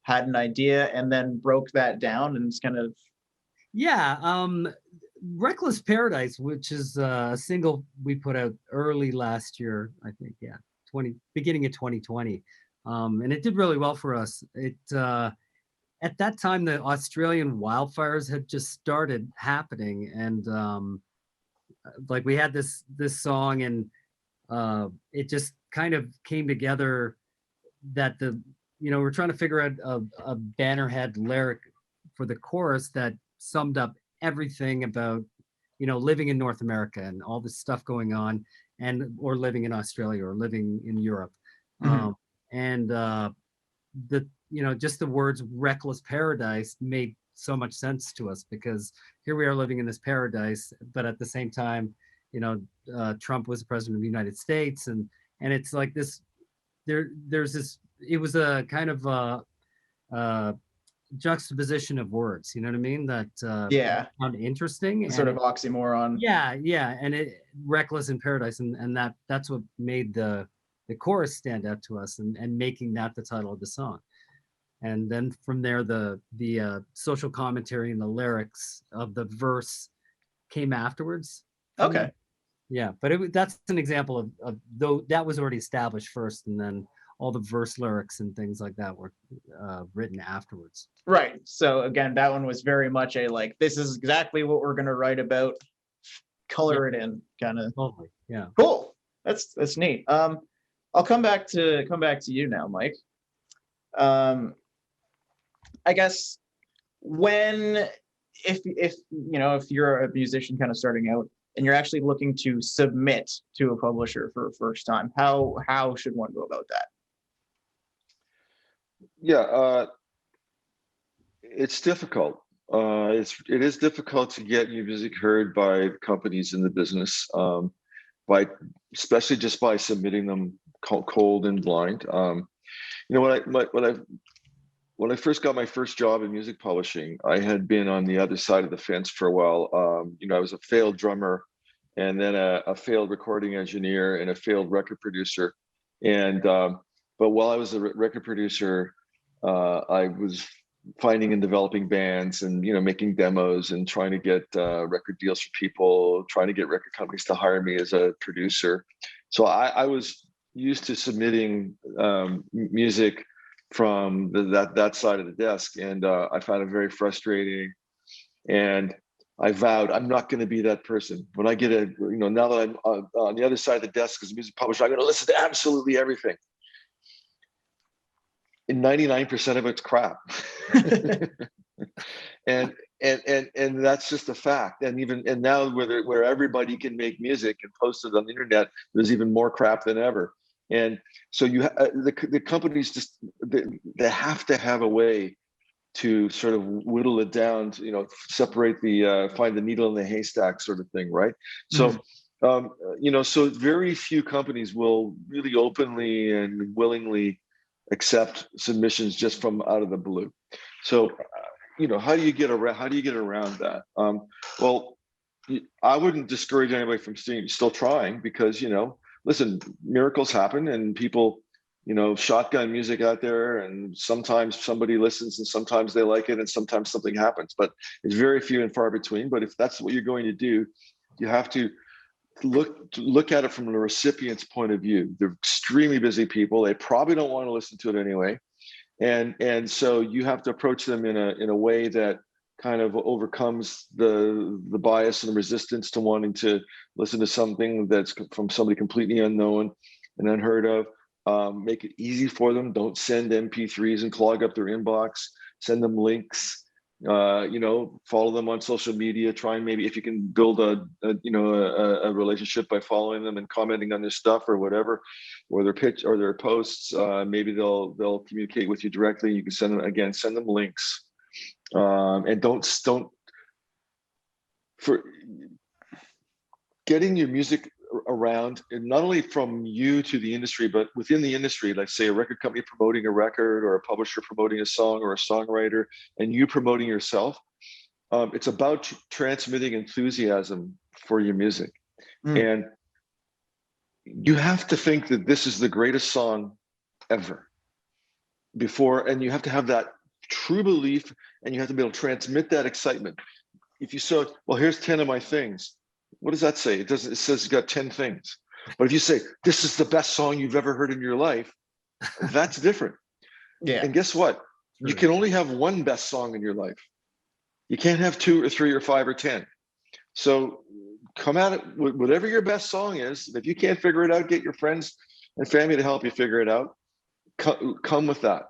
had an idea and then broke that down, and it's kind of? Yeah. Reckless Paradise, which is a single we put out early last year, I think. Yeah, beginning of 2020. And it did really well for us. At that time, the Australian wildfires had just started happening, and like we had this song, and it just kind of came together that we're trying to figure out a bannerhead lyric for the chorus that summed up everything about living in North America and all this stuff going on, or living in Australia or living in Europe. And just the words reckless paradise made so much sense to us, because here we are living in this paradise, but at the same time, Trump was the president of the United States, and it's like this, there's this, it was a kind of juxtaposition of words, you know what I mean? That Yeah, I found interesting. sort of oxymoron. Yeah, and it reckless in paradise, and that's what made the chorus stand out to us, and making that the title of the song. And then from there, the social commentary and the lyrics of the verse came afterwards. Okay. Yeah, but that's an example of though that was already established first, and then all the verse lyrics and things like that were written afterwards. Right. So again, that one was very much a like, this is exactly what we're gonna write about. Color it in, kind of. Totally. Yeah. Cool. That's neat. I'll come back to you now, Mike. I guess if you're a musician kind of starting out and you're actually looking to submit to a publisher for a first time, how should one go about that? Yeah, it's difficult. It is difficult to get your music heard by companies in the business, especially just by submitting them cold and blind. When I first got my first job in music publishing, I had been on the other side of the fence for a while. I was a failed drummer, and then a failed recording engineer, and a failed record producer. And but while I was a record producer, I was finding and developing bands, and making demos, and trying to get record deals for people, trying to get record companies to hire me as a producer. So I was used to submitting music from that side of the desk, and I found it very frustrating. And I vowed I'm not going to be that person. When I get now that I'm on the other side of the desk as a music publisher, I'm going to listen to absolutely everything. And 99% of it's crap. and that's just a fact. And now where everybody can make music and post it on the internet, there's even more crap than ever. And so the companies just they have to have a way to sort of whittle it down to, separate find the needle in the haystack sort of thing, right? So so very few companies will really openly and willingly accept submissions just from out of the blue. So how do you get around that? Well, I wouldn't discourage anybody from still trying, because listen, miracles happen, and people, shotgun music out there, and sometimes somebody listens, and sometimes they like it, and sometimes something happens, but it's very few and far between. But if that's what you're going to do, you have to look at it from the recipient's point of view. They're extremely busy people. They probably don't want to listen to it anyway. And so you have to approach them in a way that kind of overcomes the bias and the resistance to wanting to listen to something that's from somebody completely unknown and unheard of. Make it easy for them. Don't send MP3s and clog up their inbox. Send them links. Follow them on social media. Try and maybe, if you can, build a relationship by following them and commenting on their stuff or whatever, or their pitch or their posts. Maybe they'll communicate with you directly. You can send them links. And don't for getting your music around, and not only from you to the industry, but within the industry, like say a record company promoting a record, or a publisher promoting a song, or a songwriter, and you promoting yourself. It's about transmitting enthusiasm for your music. And you have to think that this is the greatest song ever and you have to have that true belief, and you have to be able to transmit that excitement. If you say, well, here's 10 of my things, what does that say? It says it's got 10 things. But if you say, this is the best song you've ever heard in your life, That's different. Yeah. And guess what? You can only have one best song in your life. You can't have 2 or 3 or 5 or 10. So come at it with whatever your best song is. If you can't figure it out, get your friends and family to help you figure it out. Come with that.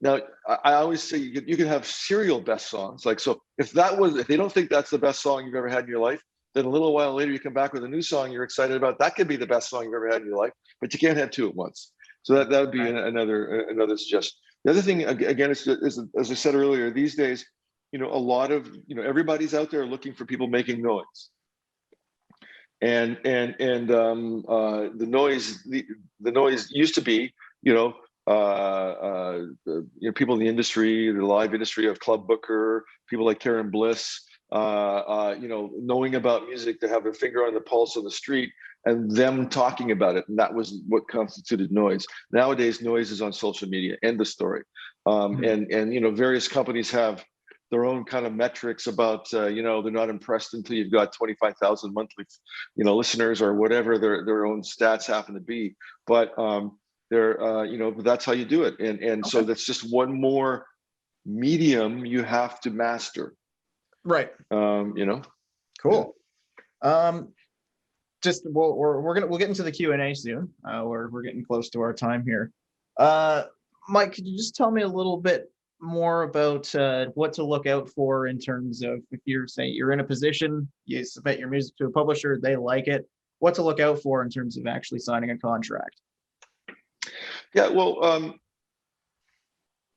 Now, I always say you can have serial best songs. Like, so if they don't think that's the best song you've ever had in your life, then a little while later you come back with a new song you're excited about. That could be the best song you've ever had in your life, but you can't have 2 at once. So that would be another suggestion. The other thing, again, is as I said earlier, these days, a lot of, everybody's out there looking for people making noise. And the noise used to be, people in the industry, the live industry of Club Booker, people like Karen Bliss, knowing about music, to have their finger on the pulse of the street and them talking about it. And that was what constituted noise. Nowadays, noise is on social media. End of story. And various companies have their own kind of metrics about, they're not impressed until you've got 25,000 monthly, listeners, or whatever their own stats happen to be. But that's how you do it. And so that's just one more medium you have to master. Right. Cool. Just we'll get into the Q&A soon. We're getting close to our time here. Mike, could you just tell me a little bit more about what to look out for in terms of, if you're saying you're in a position, you submit your music to a publisher, they like it, what to look out for in terms of actually signing a contract? Yeah, well,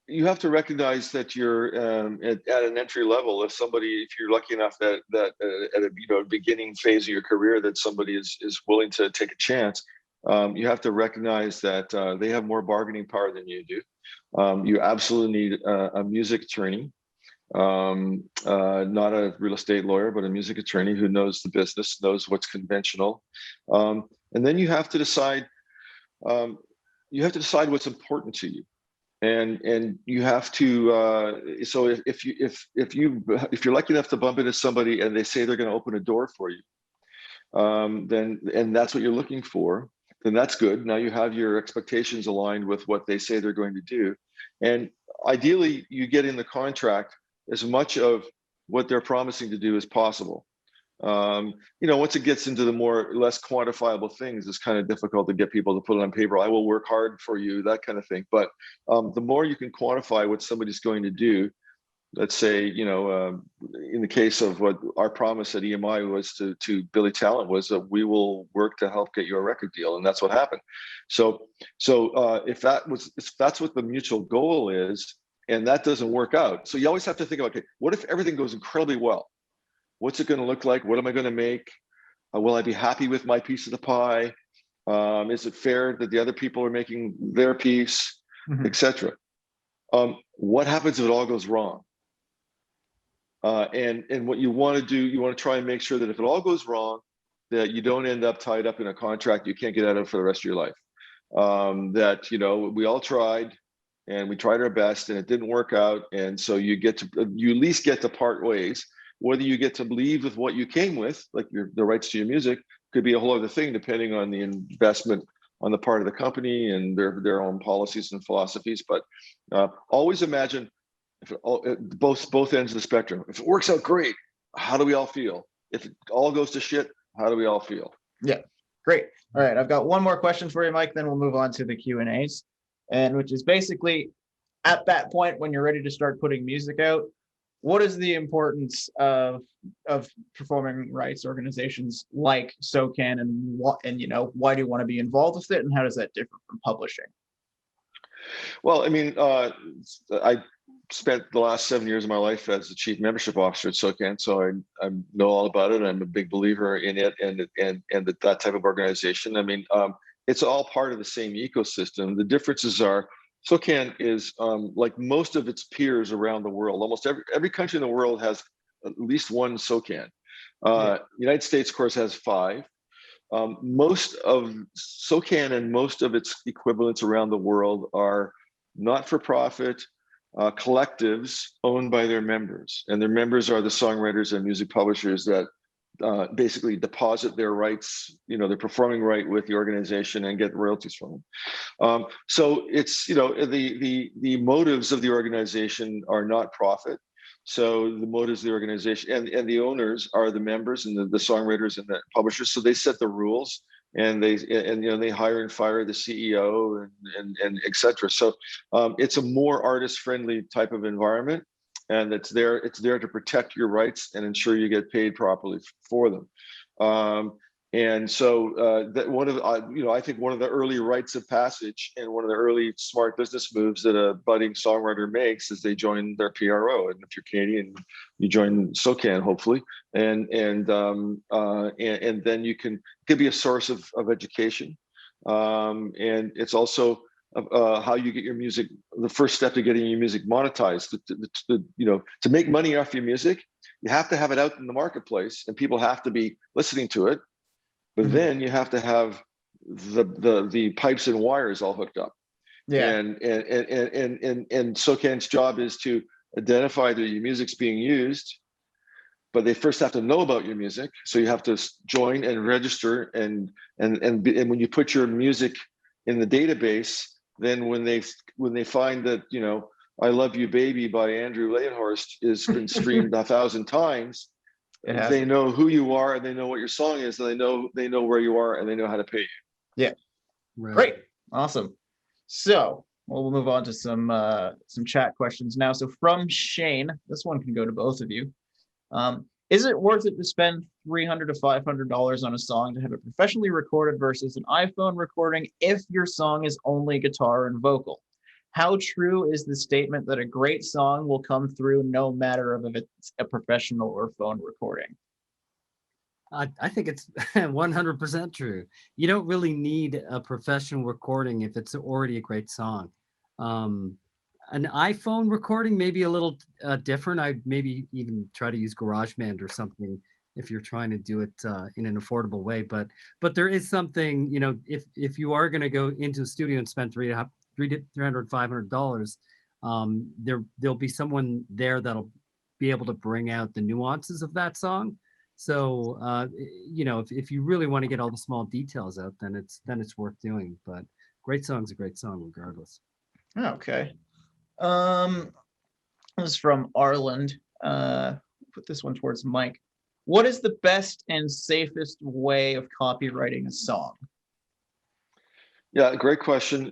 you have to recognize that you're at an entry level. If you're lucky enough that at a beginning phase of your career, that somebody is willing to take a chance, you have to recognize that they have more bargaining power than you do. You absolutely need a music attorney, not a real estate lawyer, but a music attorney who knows the business, knows what's conventional, and then you have to decide. What's important to you. And you have to. So if you're lucky enough to bump into somebody and they say they're going to open a door for you, then that's what you're looking for. Then that's good. Now you have your expectations aligned with what they say they're going to do, and ideally you get in the contract as much of what they're promising to do as possible. Once it gets into the less quantifiable things, it's kind of difficult to get people to put it on paper. I will work hard for you, that kind of thing. But the more you can quantify what somebody's going to do, let's say, in the case of what our promise at EMI was to Billy Talent, was that we will work to help get you a record deal, and that's what happened. So if that's what the mutual goal is, and that doesn't work out, so you always have to think about, okay, what if everything goes incredibly well? What's it going to look like? What am I going to make? Will I be happy with my piece of the pie? Is it fair that the other people are making their piece, etc.? What happens if it all goes wrong? And what you want to do, you want to try and make sure that if it all goes wrong, that you don't end up tied up in a contract you can't get out of for the rest of your life. That we all tried, and we tried our best, and it didn't work out, and so you at least get to part ways. Whether you get to leave with what you came with, like the rights to your music, could be a whole other thing, depending on the investment on the part of the company and their own policies and philosophies. But always imagine both ends of the spectrum. If it works out great, how do we all feel? If it all goes to shit, how do we all feel? Yeah, great. All right, I've got one more question for you, Mike. Then we'll move on to the Q&As, and which is basically, at that point when you're ready to start putting music out, what is the importance of performing rights organizations like SOCAN, and why do you want to be involved with it, and how does that differ from publishing? Well, I mean, I spent the last 7 years of my life as the chief membership officer at SOCAN, so I know all about it. I'm a big believer in it and that type of organization. I mean, it's all part of the same ecosystem. The differences are, SOCAN is like most of its peers around the world. Almost every country in the world has at least one SOCAN. United States, of course, has 5. Most of SOCAN and most of its equivalents around the world are not-for-profit collectives owned by their members, and their members are the songwriters and music publishers that basically deposit their rights, their performing right with the organization and get royalties from them. So it's, the motives of the organization are not profit. So the motives of the organization and the owners are the members and the songwriters and the publishers. So they set the rules, and they hire and fire the CEO and et cetera. So it's a more artist-friendly type of environment, and it's there to protect your rights and ensure you get paid properly for them. And so that one of I think one of the early rites of passage and one of the early smart business moves that a budding songwriter makes is they join their PRO. And if you're Canadian, you join SOCAN, hopefully, and then you can be a source of education, and it's also how you get your music. The first step to getting your music monetized, to make money off your music, you have to have it out in the marketplace, and people have to be listening to it. But then you have to have the pipes and wires all hooked up. Yeah. And SOCAN's job is to identify that your music's being used, but they first have to know about your music. So you have to join and register, and when you put your music in the database, then when they find that "I Love You Baby" by Andrew Leyenhorst has been streamed 1,000 times. They know who you are, and they know what your song is, and they know where you are, and they know how to pay you. Yeah, right. Great, awesome. So we'll move on to some chat questions now. So from Shane, this one can go to both of you. Is it worth it to spend $300 to $500 on a song to have it professionally recorded versus an iPhone recording if your song is only guitar and vocal? How true is the statement that a great song will come through no matter if it's a professional or phone recording? I think it's 100% true. You don't really need a professional recording if it's already a great song. An iPhone recording may be a little different. I'd maybe even try to use GarageBand or something if you're trying to do it in an affordable way. But there is something, if you are going to go into a studio and spend $300, $500, there'll be someone there that'll be able to bring out the nuances of that song. So if you really want to get all the small details out, then it's worth doing. But great song's a great song regardless. Okay. This is from Arland. Put this one towards Mike. What is the best and safest way of copywriting a song? Yeah, great question.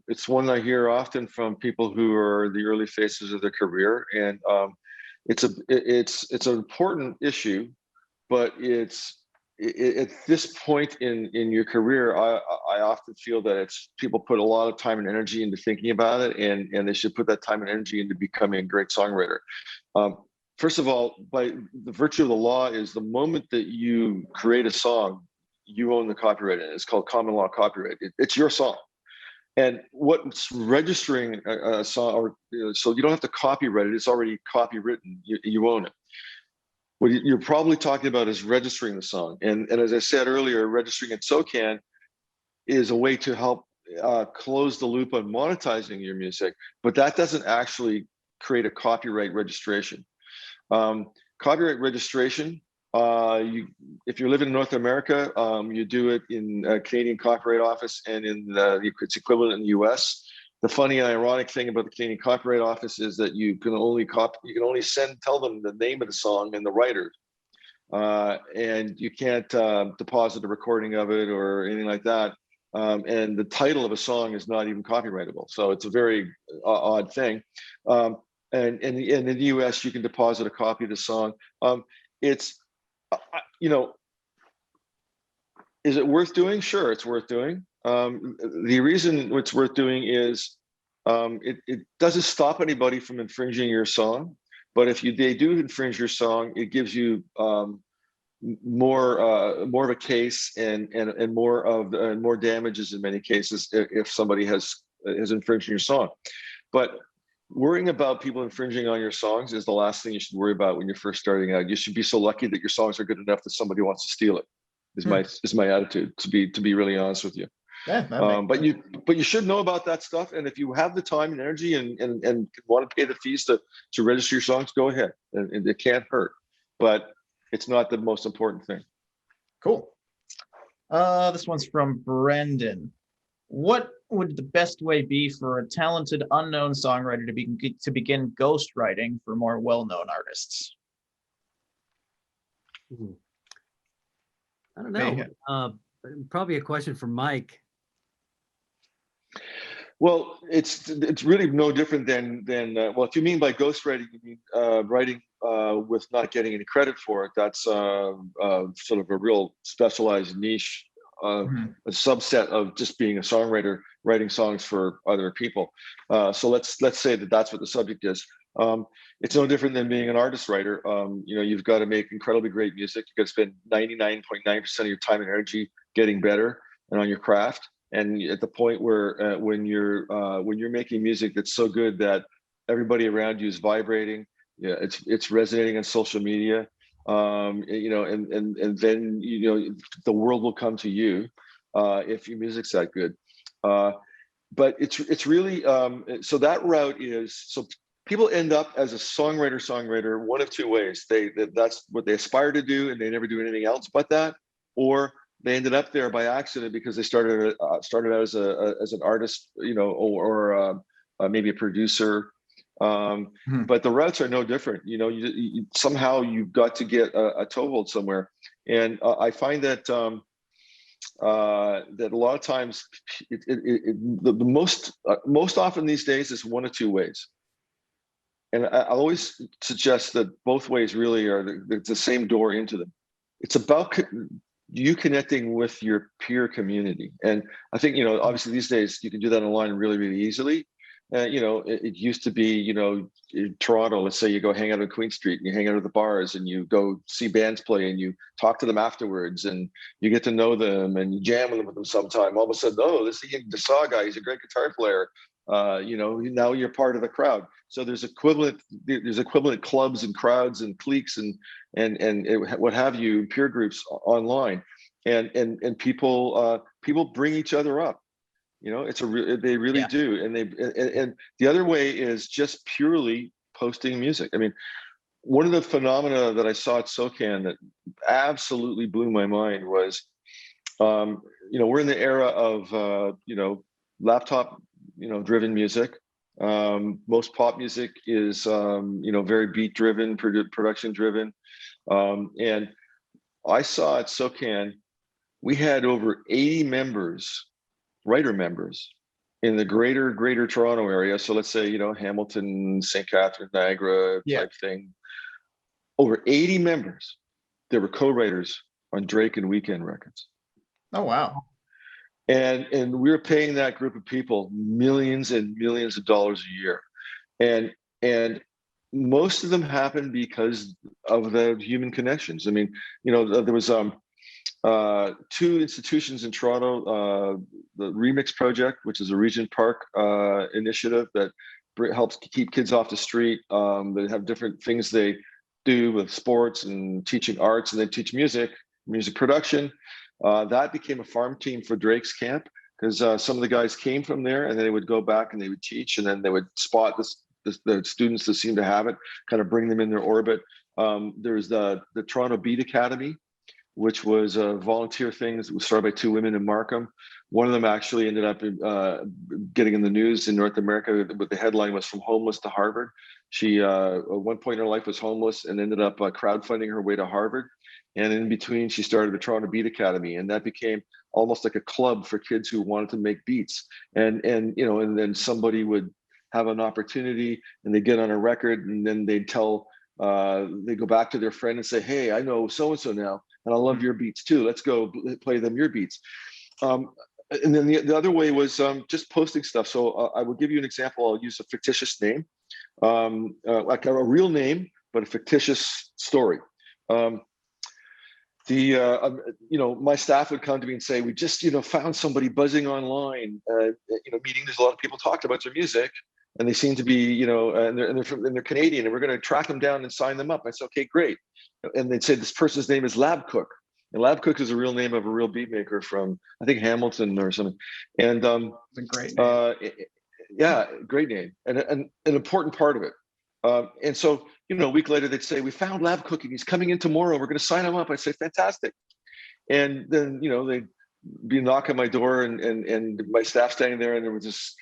It's one I hear often from people who are the early phases of their career, and it's an important issue, but at this point in your career, I often feel that people put a lot of time and energy into thinking about it, and they should put that time and energy into becoming a great songwriter. First of all, by the virtue of the law, is the moment that you create a song, you own the copyright in it. It's called common law copyright. It's your song. And what's registering a song, so you don't have to copyright it. It's already copywritten. You own it. What you're probably talking about is registering the song. And as I said earlier, registering at SOCAN is a way to help close the loop on monetizing your music, but that doesn't actually create a copyright registration. Copyright registration, if you're living in North America, you do it in a Canadian Copyright Office, and in its equivalent in the US. The funny and ironic thing about the Canadian Copyright Office is that you can only tell them the name of the song and the writer, and you can't deposit a recording of it or anything like that. And the title of a song is not even copyrightable, so it's a very odd thing. And in the US, you can deposit a copy of the song. Is it worth doing? Sure, it's worth doing. The reason it's worth doing is it doesn't stop anybody from infringing your song, but if they do infringe your song, it gives you more of a case and more damages in many cases if somebody has infringed your song. But worrying about people infringing on your songs is the last thing you should worry about when you're first starting out. You should be so lucky that your songs are good enough that somebody wants to steal it. Is my attitude, to be really honest with you. Yeah, but you should know about that stuff, and if you have the time and energy and want to pay the fees to register your songs, go ahead, and it can't hurt. But it's not the most important thing. Cool. This one's from Brendan. What would the best way be for a talented unknown songwriter to begin ghostwriting for more well-known artists? I don't know. Probably a question for Mike. Well, it's really no different than well, if you mean by ghostwriting, you mean writing with not getting any credit for it. That's sort of a real specialized niche, a subset of just being a songwriter, writing songs for other people. So let's say that that's what the subject is. It's no different than being an artist writer. You know, you've got to make incredibly great music. You've got to spend 99.9% of your time and energy getting better and on your craft. And at the point where when you're making music that's so good that everybody around you is vibrating, yeah, it's resonating on social media, you know, and then you know the world will come to you if your music's that good. But it's really so that route is so people end up as a songwriter one of two ways. That's what they aspire to do, and they never do anything else but that, or they ended up there by accident because they started out as an artist, you know, or maybe a producer. But the routes are no different. You know, you somehow you've got to get a toehold somewhere, and I find that that a lot of times the most often these days is one of two ways. And I always suggest that both ways really are the same door into them. It's about you connecting with your peer community. And I think, you know, obviously these days you can do that online really, really easily. You know, it used to be, you know, in Toronto, let's say you go hang out on Queen Street and you hang out at the bars and you go see bands play and you talk to them afterwards and you get to know them and you jam with them sometime. All of a sudden, oh, this is the Desaw guy, he's a great guitar player. You know, now you're part of the crowd. So there's equivalent clubs and crowds and cliques and what have you, peer groups online, and people bring each other up. You know, they really do. And the other way is just purely posting music. I mean, one of the phenomena that I saw at SOCAN that absolutely blew my mind was, you know, we're in the era of you know, laptop, you know, driven music. Most pop music is you know, very beat driven, production driven. And I saw at SOCAN, we had over 80 writer members in the greater Toronto area. So let's say, you know, Hamilton, St. Catharines, Niagara type thing. Over 80 members. They were co-writers on Drake and Weekend records. Oh, wow. And we were paying that group of people millions and millions of dollars a year. And most of them happened because of the human connections. I mean, you know, there was two institutions in Toronto, the Remix Project, which is a Regent Park initiative that helps keep kids off the street. They have different things they do with sports and teaching arts, and they teach music production. That became a farm team for Drake's camp because some of the guys came from there, and they would go back and they would teach, and then they would spot the students that seem to have it, kind of bring them in their orbit. There's the Toronto Beat Academy, which was a volunteer thing that was started by two women in Markham. One of them actually ended up getting in the news in North America, but the headline was From Homeless to Harvard. She, at one point in her life, was homeless and ended up crowdfunding her way to Harvard. And in between, she started the Toronto Beat Academy, and that became almost like a club for kids who wanted to make beats. And you know, and then somebody would have an opportunity, and they get on a record, and then they'd tell, they go back to their friend and say, "Hey, I know so and so now, and I love your beats too. Let's go play them your beats." And then the other way was just posting stuff. So I will give you an example. I'll use a fictitious name, like a real name, but a fictitious story. You know, my staff would come to me and say, "We just, you know, found somebody buzzing online, you know, meeting. There's a lot of people talking about their music, and they seem to be, you know, and they're Canadian, and we're going to track them down and sign them up." I said, "Okay, great." And they'd say, "This person's name is Lab Cook." And Lab Cook is a real name of a real beat maker from, I think, Hamilton or something. And it's a great name. yeah, great name, and an important part of it. And so a week later they'd say, we found Lab Cooking, he's coming in tomorrow, we're going to sign him up. I'd say, fantastic. And then, they'd be knocking on my door, and my staff standing there, and there was this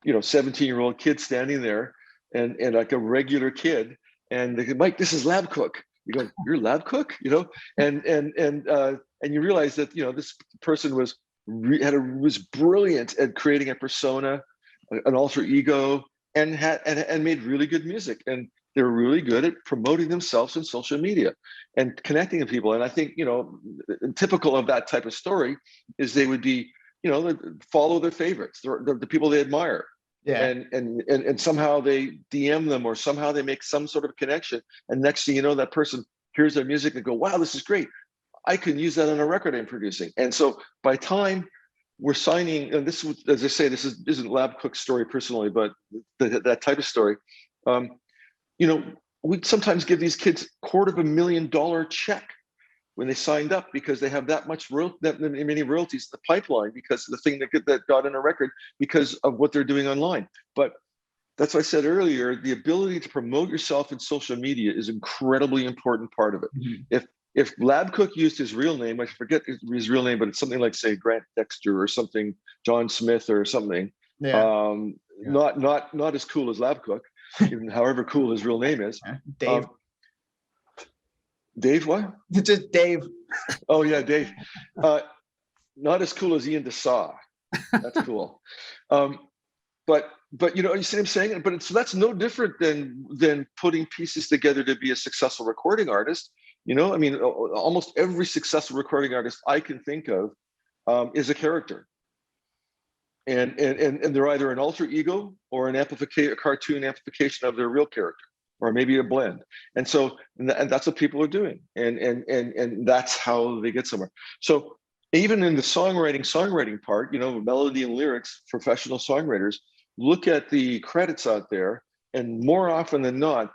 17-year-old kid standing there, and like a regular kid, and they go, Mike, this is Lab Cook. You go, you're Lab Cook, and you realize that this person was brilliant at creating a persona, an alter ego, and made really good music, and they were really good at promoting themselves in social media and connecting with people. And I think typical of that type of story is they would be follow their favorites, the people they admire. Yeah. And somehow they DM them, or somehow they make some sort of connection. And next thing you know, that person hears their music and go, wow, this is great. I can use that on a record I'm producing. And so by time we're signing, and this, as I say, this isn't Lab Cook's story personally, but that type of story. We'd sometimes give these kids $250,000 check when they signed up, because they have that many royalties in the pipeline, because of the thing that got in a record because of what they're doing online. But that's what I said earlier, the ability to promote yourself in social media is an incredibly important part of it. Mm-hmm. If Lab Cook used his real name, I forget his real name, but it's something like, say, Grant Dexter or something, John Smith or something. Yeah. Not as cool as Lab Cook, even however cool his real name is. Dave. Dave what? Just Dave. Oh yeah, Dave. Not as cool as Ian DeSaw. That's cool. But you see what I'm saying? But that's no different than putting pieces together to be a successful recording artist. I mean, almost every successful recording artist I can think of is a character. And they're either an alter ego or a cartoon amplification of their real character, or maybe a blend. And so, and that's what people are doing. And that's how they get somewhere. So even in the songwriting part, melody and lyrics, professional songwriters look at the credits out there, and more often than not,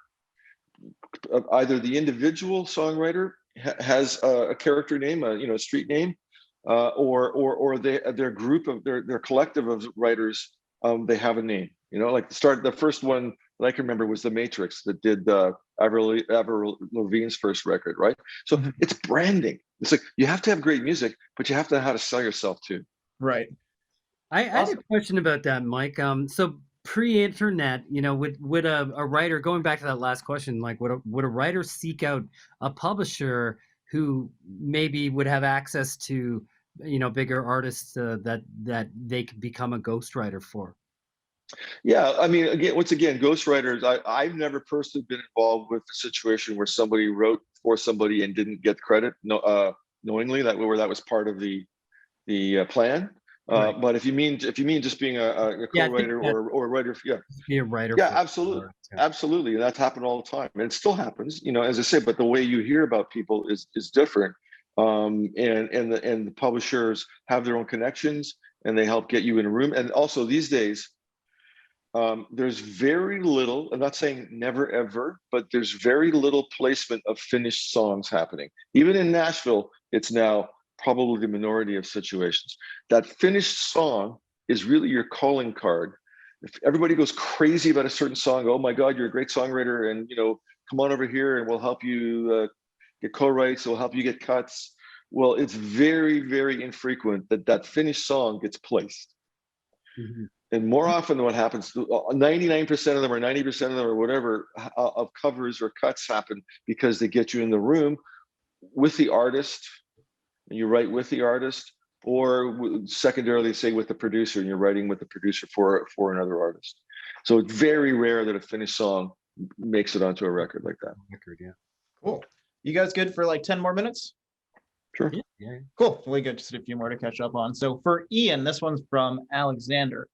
either the individual songwriter has a character name, a street name, or their group of their collective of writers, they have a name. Like the first one that I can remember was The Matrix, that did Avril Lavigne's first record, right? So it's branding. It's like you have to have great music, but you have to know how to sell yourself too. Right. I had a question about that, Mike. So pre-internet, would a writer, going back to that last question, like would a writer seek out a publisher who maybe would have access to bigger artists that they could become a ghostwriter for? Yeah, I mean, once again, ghostwriters, I've never personally been involved with a situation where somebody wrote for somebody and didn't get credit knowingly, that was part of the plan. Right. But if you mean just being a co-writer or a writer, be a writer. Yeah, absolutely, absolutely, and that's happened all the time, and it still happens. As I say, but the way you hear about people is different. And the publishers have their own connections, and they help get you in a room. And also these days, there's very little. I'm not saying never ever, but there's very little placement of finished songs happening. Even in Nashville, it's now probably the minority of situations. That finished song is really your calling card. If everybody goes crazy about a certain song, oh my God, you're a great songwriter, and come on over here and we'll help you get co-writes, we'll help you get cuts. Well, it's very, very infrequent that finished song gets placed. Mm-hmm. And more often than what happens, 99% of them or 90% of them or whatever of covers or cuts happen because they get you in the room with the artist, and you write with the artist, or secondarily, say, with the producer, and you're writing with the producer for another artist. So it's very rare that a finished song makes it onto a record like that. Yeah. Cool. You guys good for like 10 more minutes? Sure. Yeah. Cool. We got just a few more to catch up on. So for Ian, this one's from Alexander.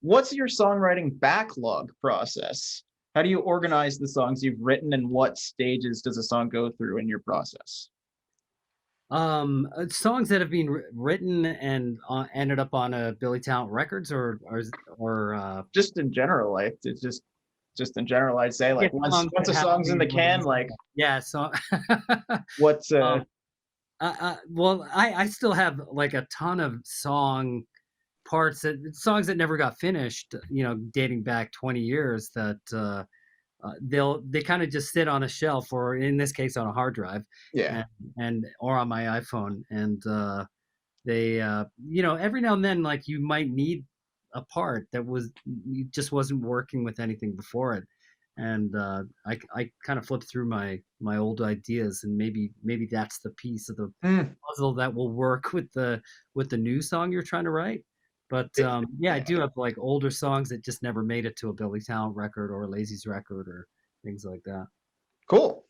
What's your songwriting backlog process? How do you organize the songs you've written, and what stages does a song go through in your process? Songs that have been written and ended up on a Billy Talent Records, or just in general, like it's just in general, I'd say, like once a song's in the can, like so what's well, I still have like a ton of song parts, songs that never got finished, dating back 20 years that they kind of just sit on a shelf, or in this case on a hard drive, Yeah. and or on my iPhone, and they every now and then, like, you might need a part that just wasn't working with anything before it, and I kind of flipped through my old ideas, and maybe that's the piece of the puzzle that will work with the new song you're trying to write. But yeah, I do have like older songs that just never made it to a Billy Talent record or a Lazy's record or things like that. Cool.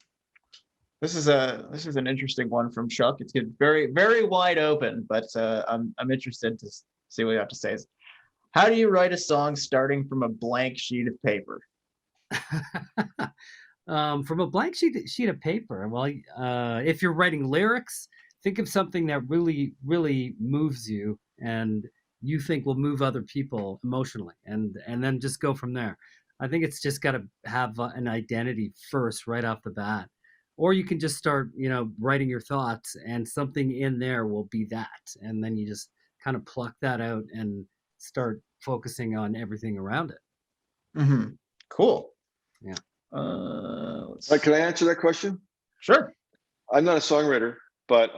This is an interesting one from Chuck. It's very, very wide open, but I'm interested to see what you have to say. How do you write a song starting from a blank sheet of paper? From a blank sheet of paper. Well, if you're writing lyrics, think of something that really, really moves you and you think will move other people emotionally, and then just go from there. I think it's just got to have an identity first, right off the bat. Or you can just start, writing your thoughts, and something in there will be that, and then you just kind of pluck that out and start focusing on everything around it. Mm-hmm. Cool. Yeah. Can I answer that question? Sure. I'm not a songwriter, but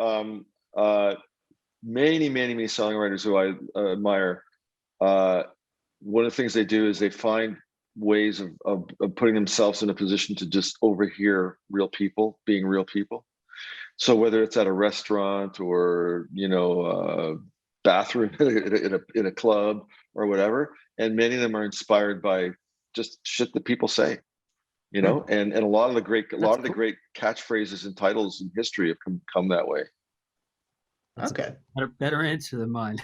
many songwriters who I admire, one of the things they do is they find ways of putting themselves in a position to just overhear real people being real people. So whether it's at a restaurant or bathroom in a club or whatever, and many of them are inspired by just shit that people say, and a lot of the great the great catchphrases and titles in history have come that way. That's okay. Better answer than mine.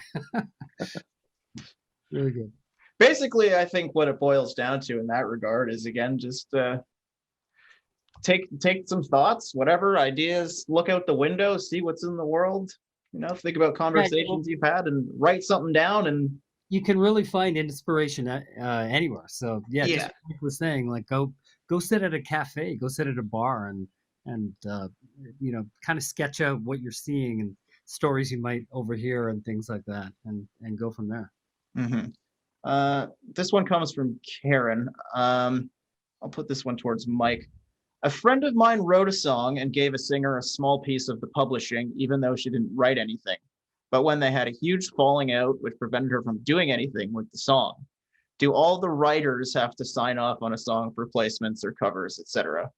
Really good. Basically, I think what it boils down to in that regard is, again, just take some thoughts, whatever ideas, look out the window, see what's in the world. Think about conversations you've had, and write something down. And you can really find inspiration anywhere. So just like I was saying, like go sit at a cafe, go sit at a bar, and kind of sketch out what you're seeing and stories you might overhear and things like that, and go from there. Mm-hmm. This one comes from Karen. I'll put this one towards Mike. A friend of mine wrote a song and gave a singer a small piece of the publishing, even though she didn't write anything. But when they had a huge falling out, which prevented her from doing anything with the song, do all the writers have to sign off on a song for placements or covers, etc.?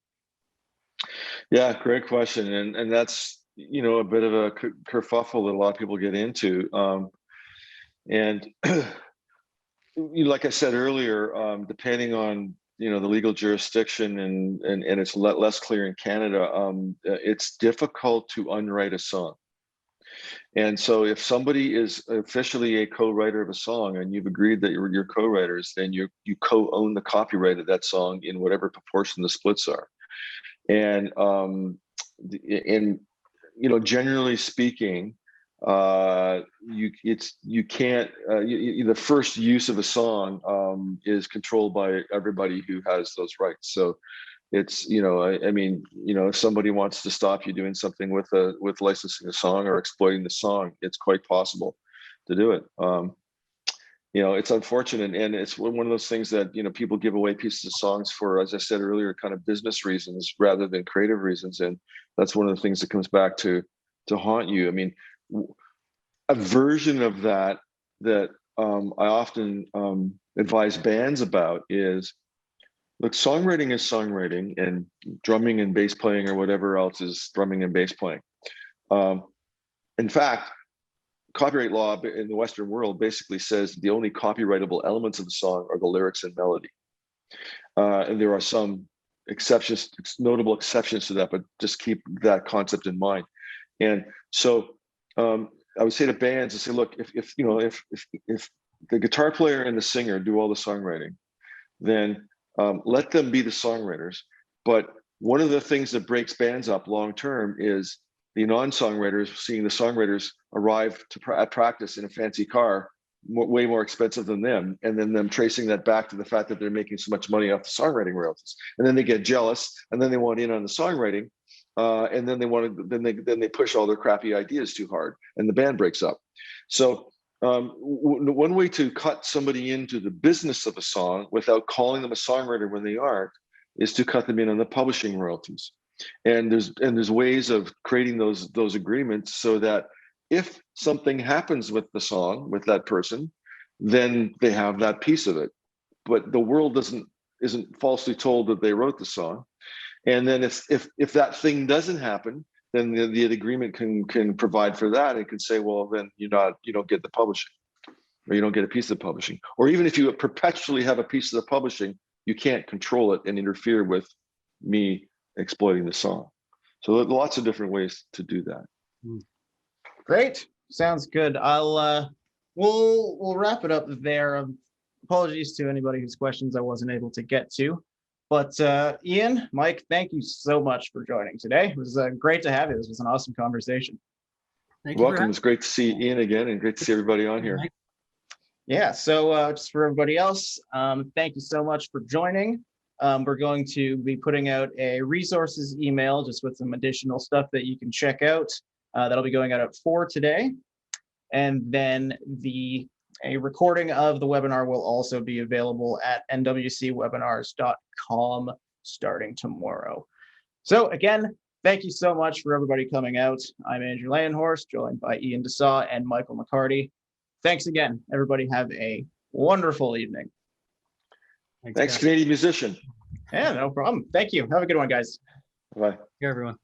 Yeah, great question. And that's, a bit of a kerfuffle that a lot of people get into. And like I said earlier, depending on the legal jurisdiction and it's less clear in Canada, it's difficult to unwrite a song. And so if somebody is officially a co-writer of a song and you've agreed that you're co-writers, then you co-own the copyright of that song in whatever proportion the splits are. And generally speaking, you can't the first use of a song is controlled by everybody who has those rights. So it's if somebody wants to stop you doing something with licensing a song or exploiting the song, it's quite possible to do it. It's unfortunate, and it's one of those things that people give away pieces of songs for, as I said earlier, kind of business reasons rather than creative reasons, and that's one of the things that comes back to haunt you. I mean, a version of that I often advise bands about is, look, songwriting is songwriting, and drumming and bass playing or whatever else is drumming and bass playing. In fact, copyright law in the Western world basically says the only copyrightable elements of the song are the lyrics and melody. And there are some exceptions, notable exceptions to that, but just keep that concept in mind. And so I would say to bands, I say, look, if the guitar player and the singer do all the songwriting, then let them be the songwriters. But one of the things that breaks bands up long term is the non-songwriters seeing the songwriters arrive at practice in a fancy car, way more expensive than them, and then them tracing that back to the fact that they're making so much money off the songwriting royalties, and then they get jealous, and then they want in on the songwriting, and then they push all their crappy ideas too hard, and the band breaks up. So one way to cut somebody into the business of a song without calling them a songwriter when they aren't is to cut them in on the publishing royalties. And there's ways of creating those agreements so that if something happens with the song, with that person, then they have that piece of it. But the world isn't falsely told that they wrote the song. And then if that thing doesn't happen, then the agreement can provide for that. It can say, well, then you don't get the publishing, or you don't get a piece of the publishing. Or even if you perpetually have a piece of the publishing, you can't control it and interfere with me exploiting the song. So there are lots of different ways to do that. Great, sounds good. We'll wrap it up there. Apologies to anybody whose questions I wasn't able to get to. But Ian, Mike, thank you so much for joining today. It was great to have you. This was an awesome conversation. Thank you. Welcome. It's great to see Ian again, and great to see everybody on here. Yeah, so just for everybody else, thank you so much for joining. We're going to be putting out a resources email just with some additional stuff that you can check out. That'll be going out at 4 today. And then a recording of the webinar will also be available at nwcwebinars.com starting tomorrow. So again, thank you so much for everybody coming out. I'm Andrew Leyenhorst, joined by Ian Desaw and Michael McCarty. Thanks again, everybody. Have a wonderful evening. Thanks, Canadian musician. Yeah, no problem. Thank you. Have a good one, guys. Bye. Here, everyone.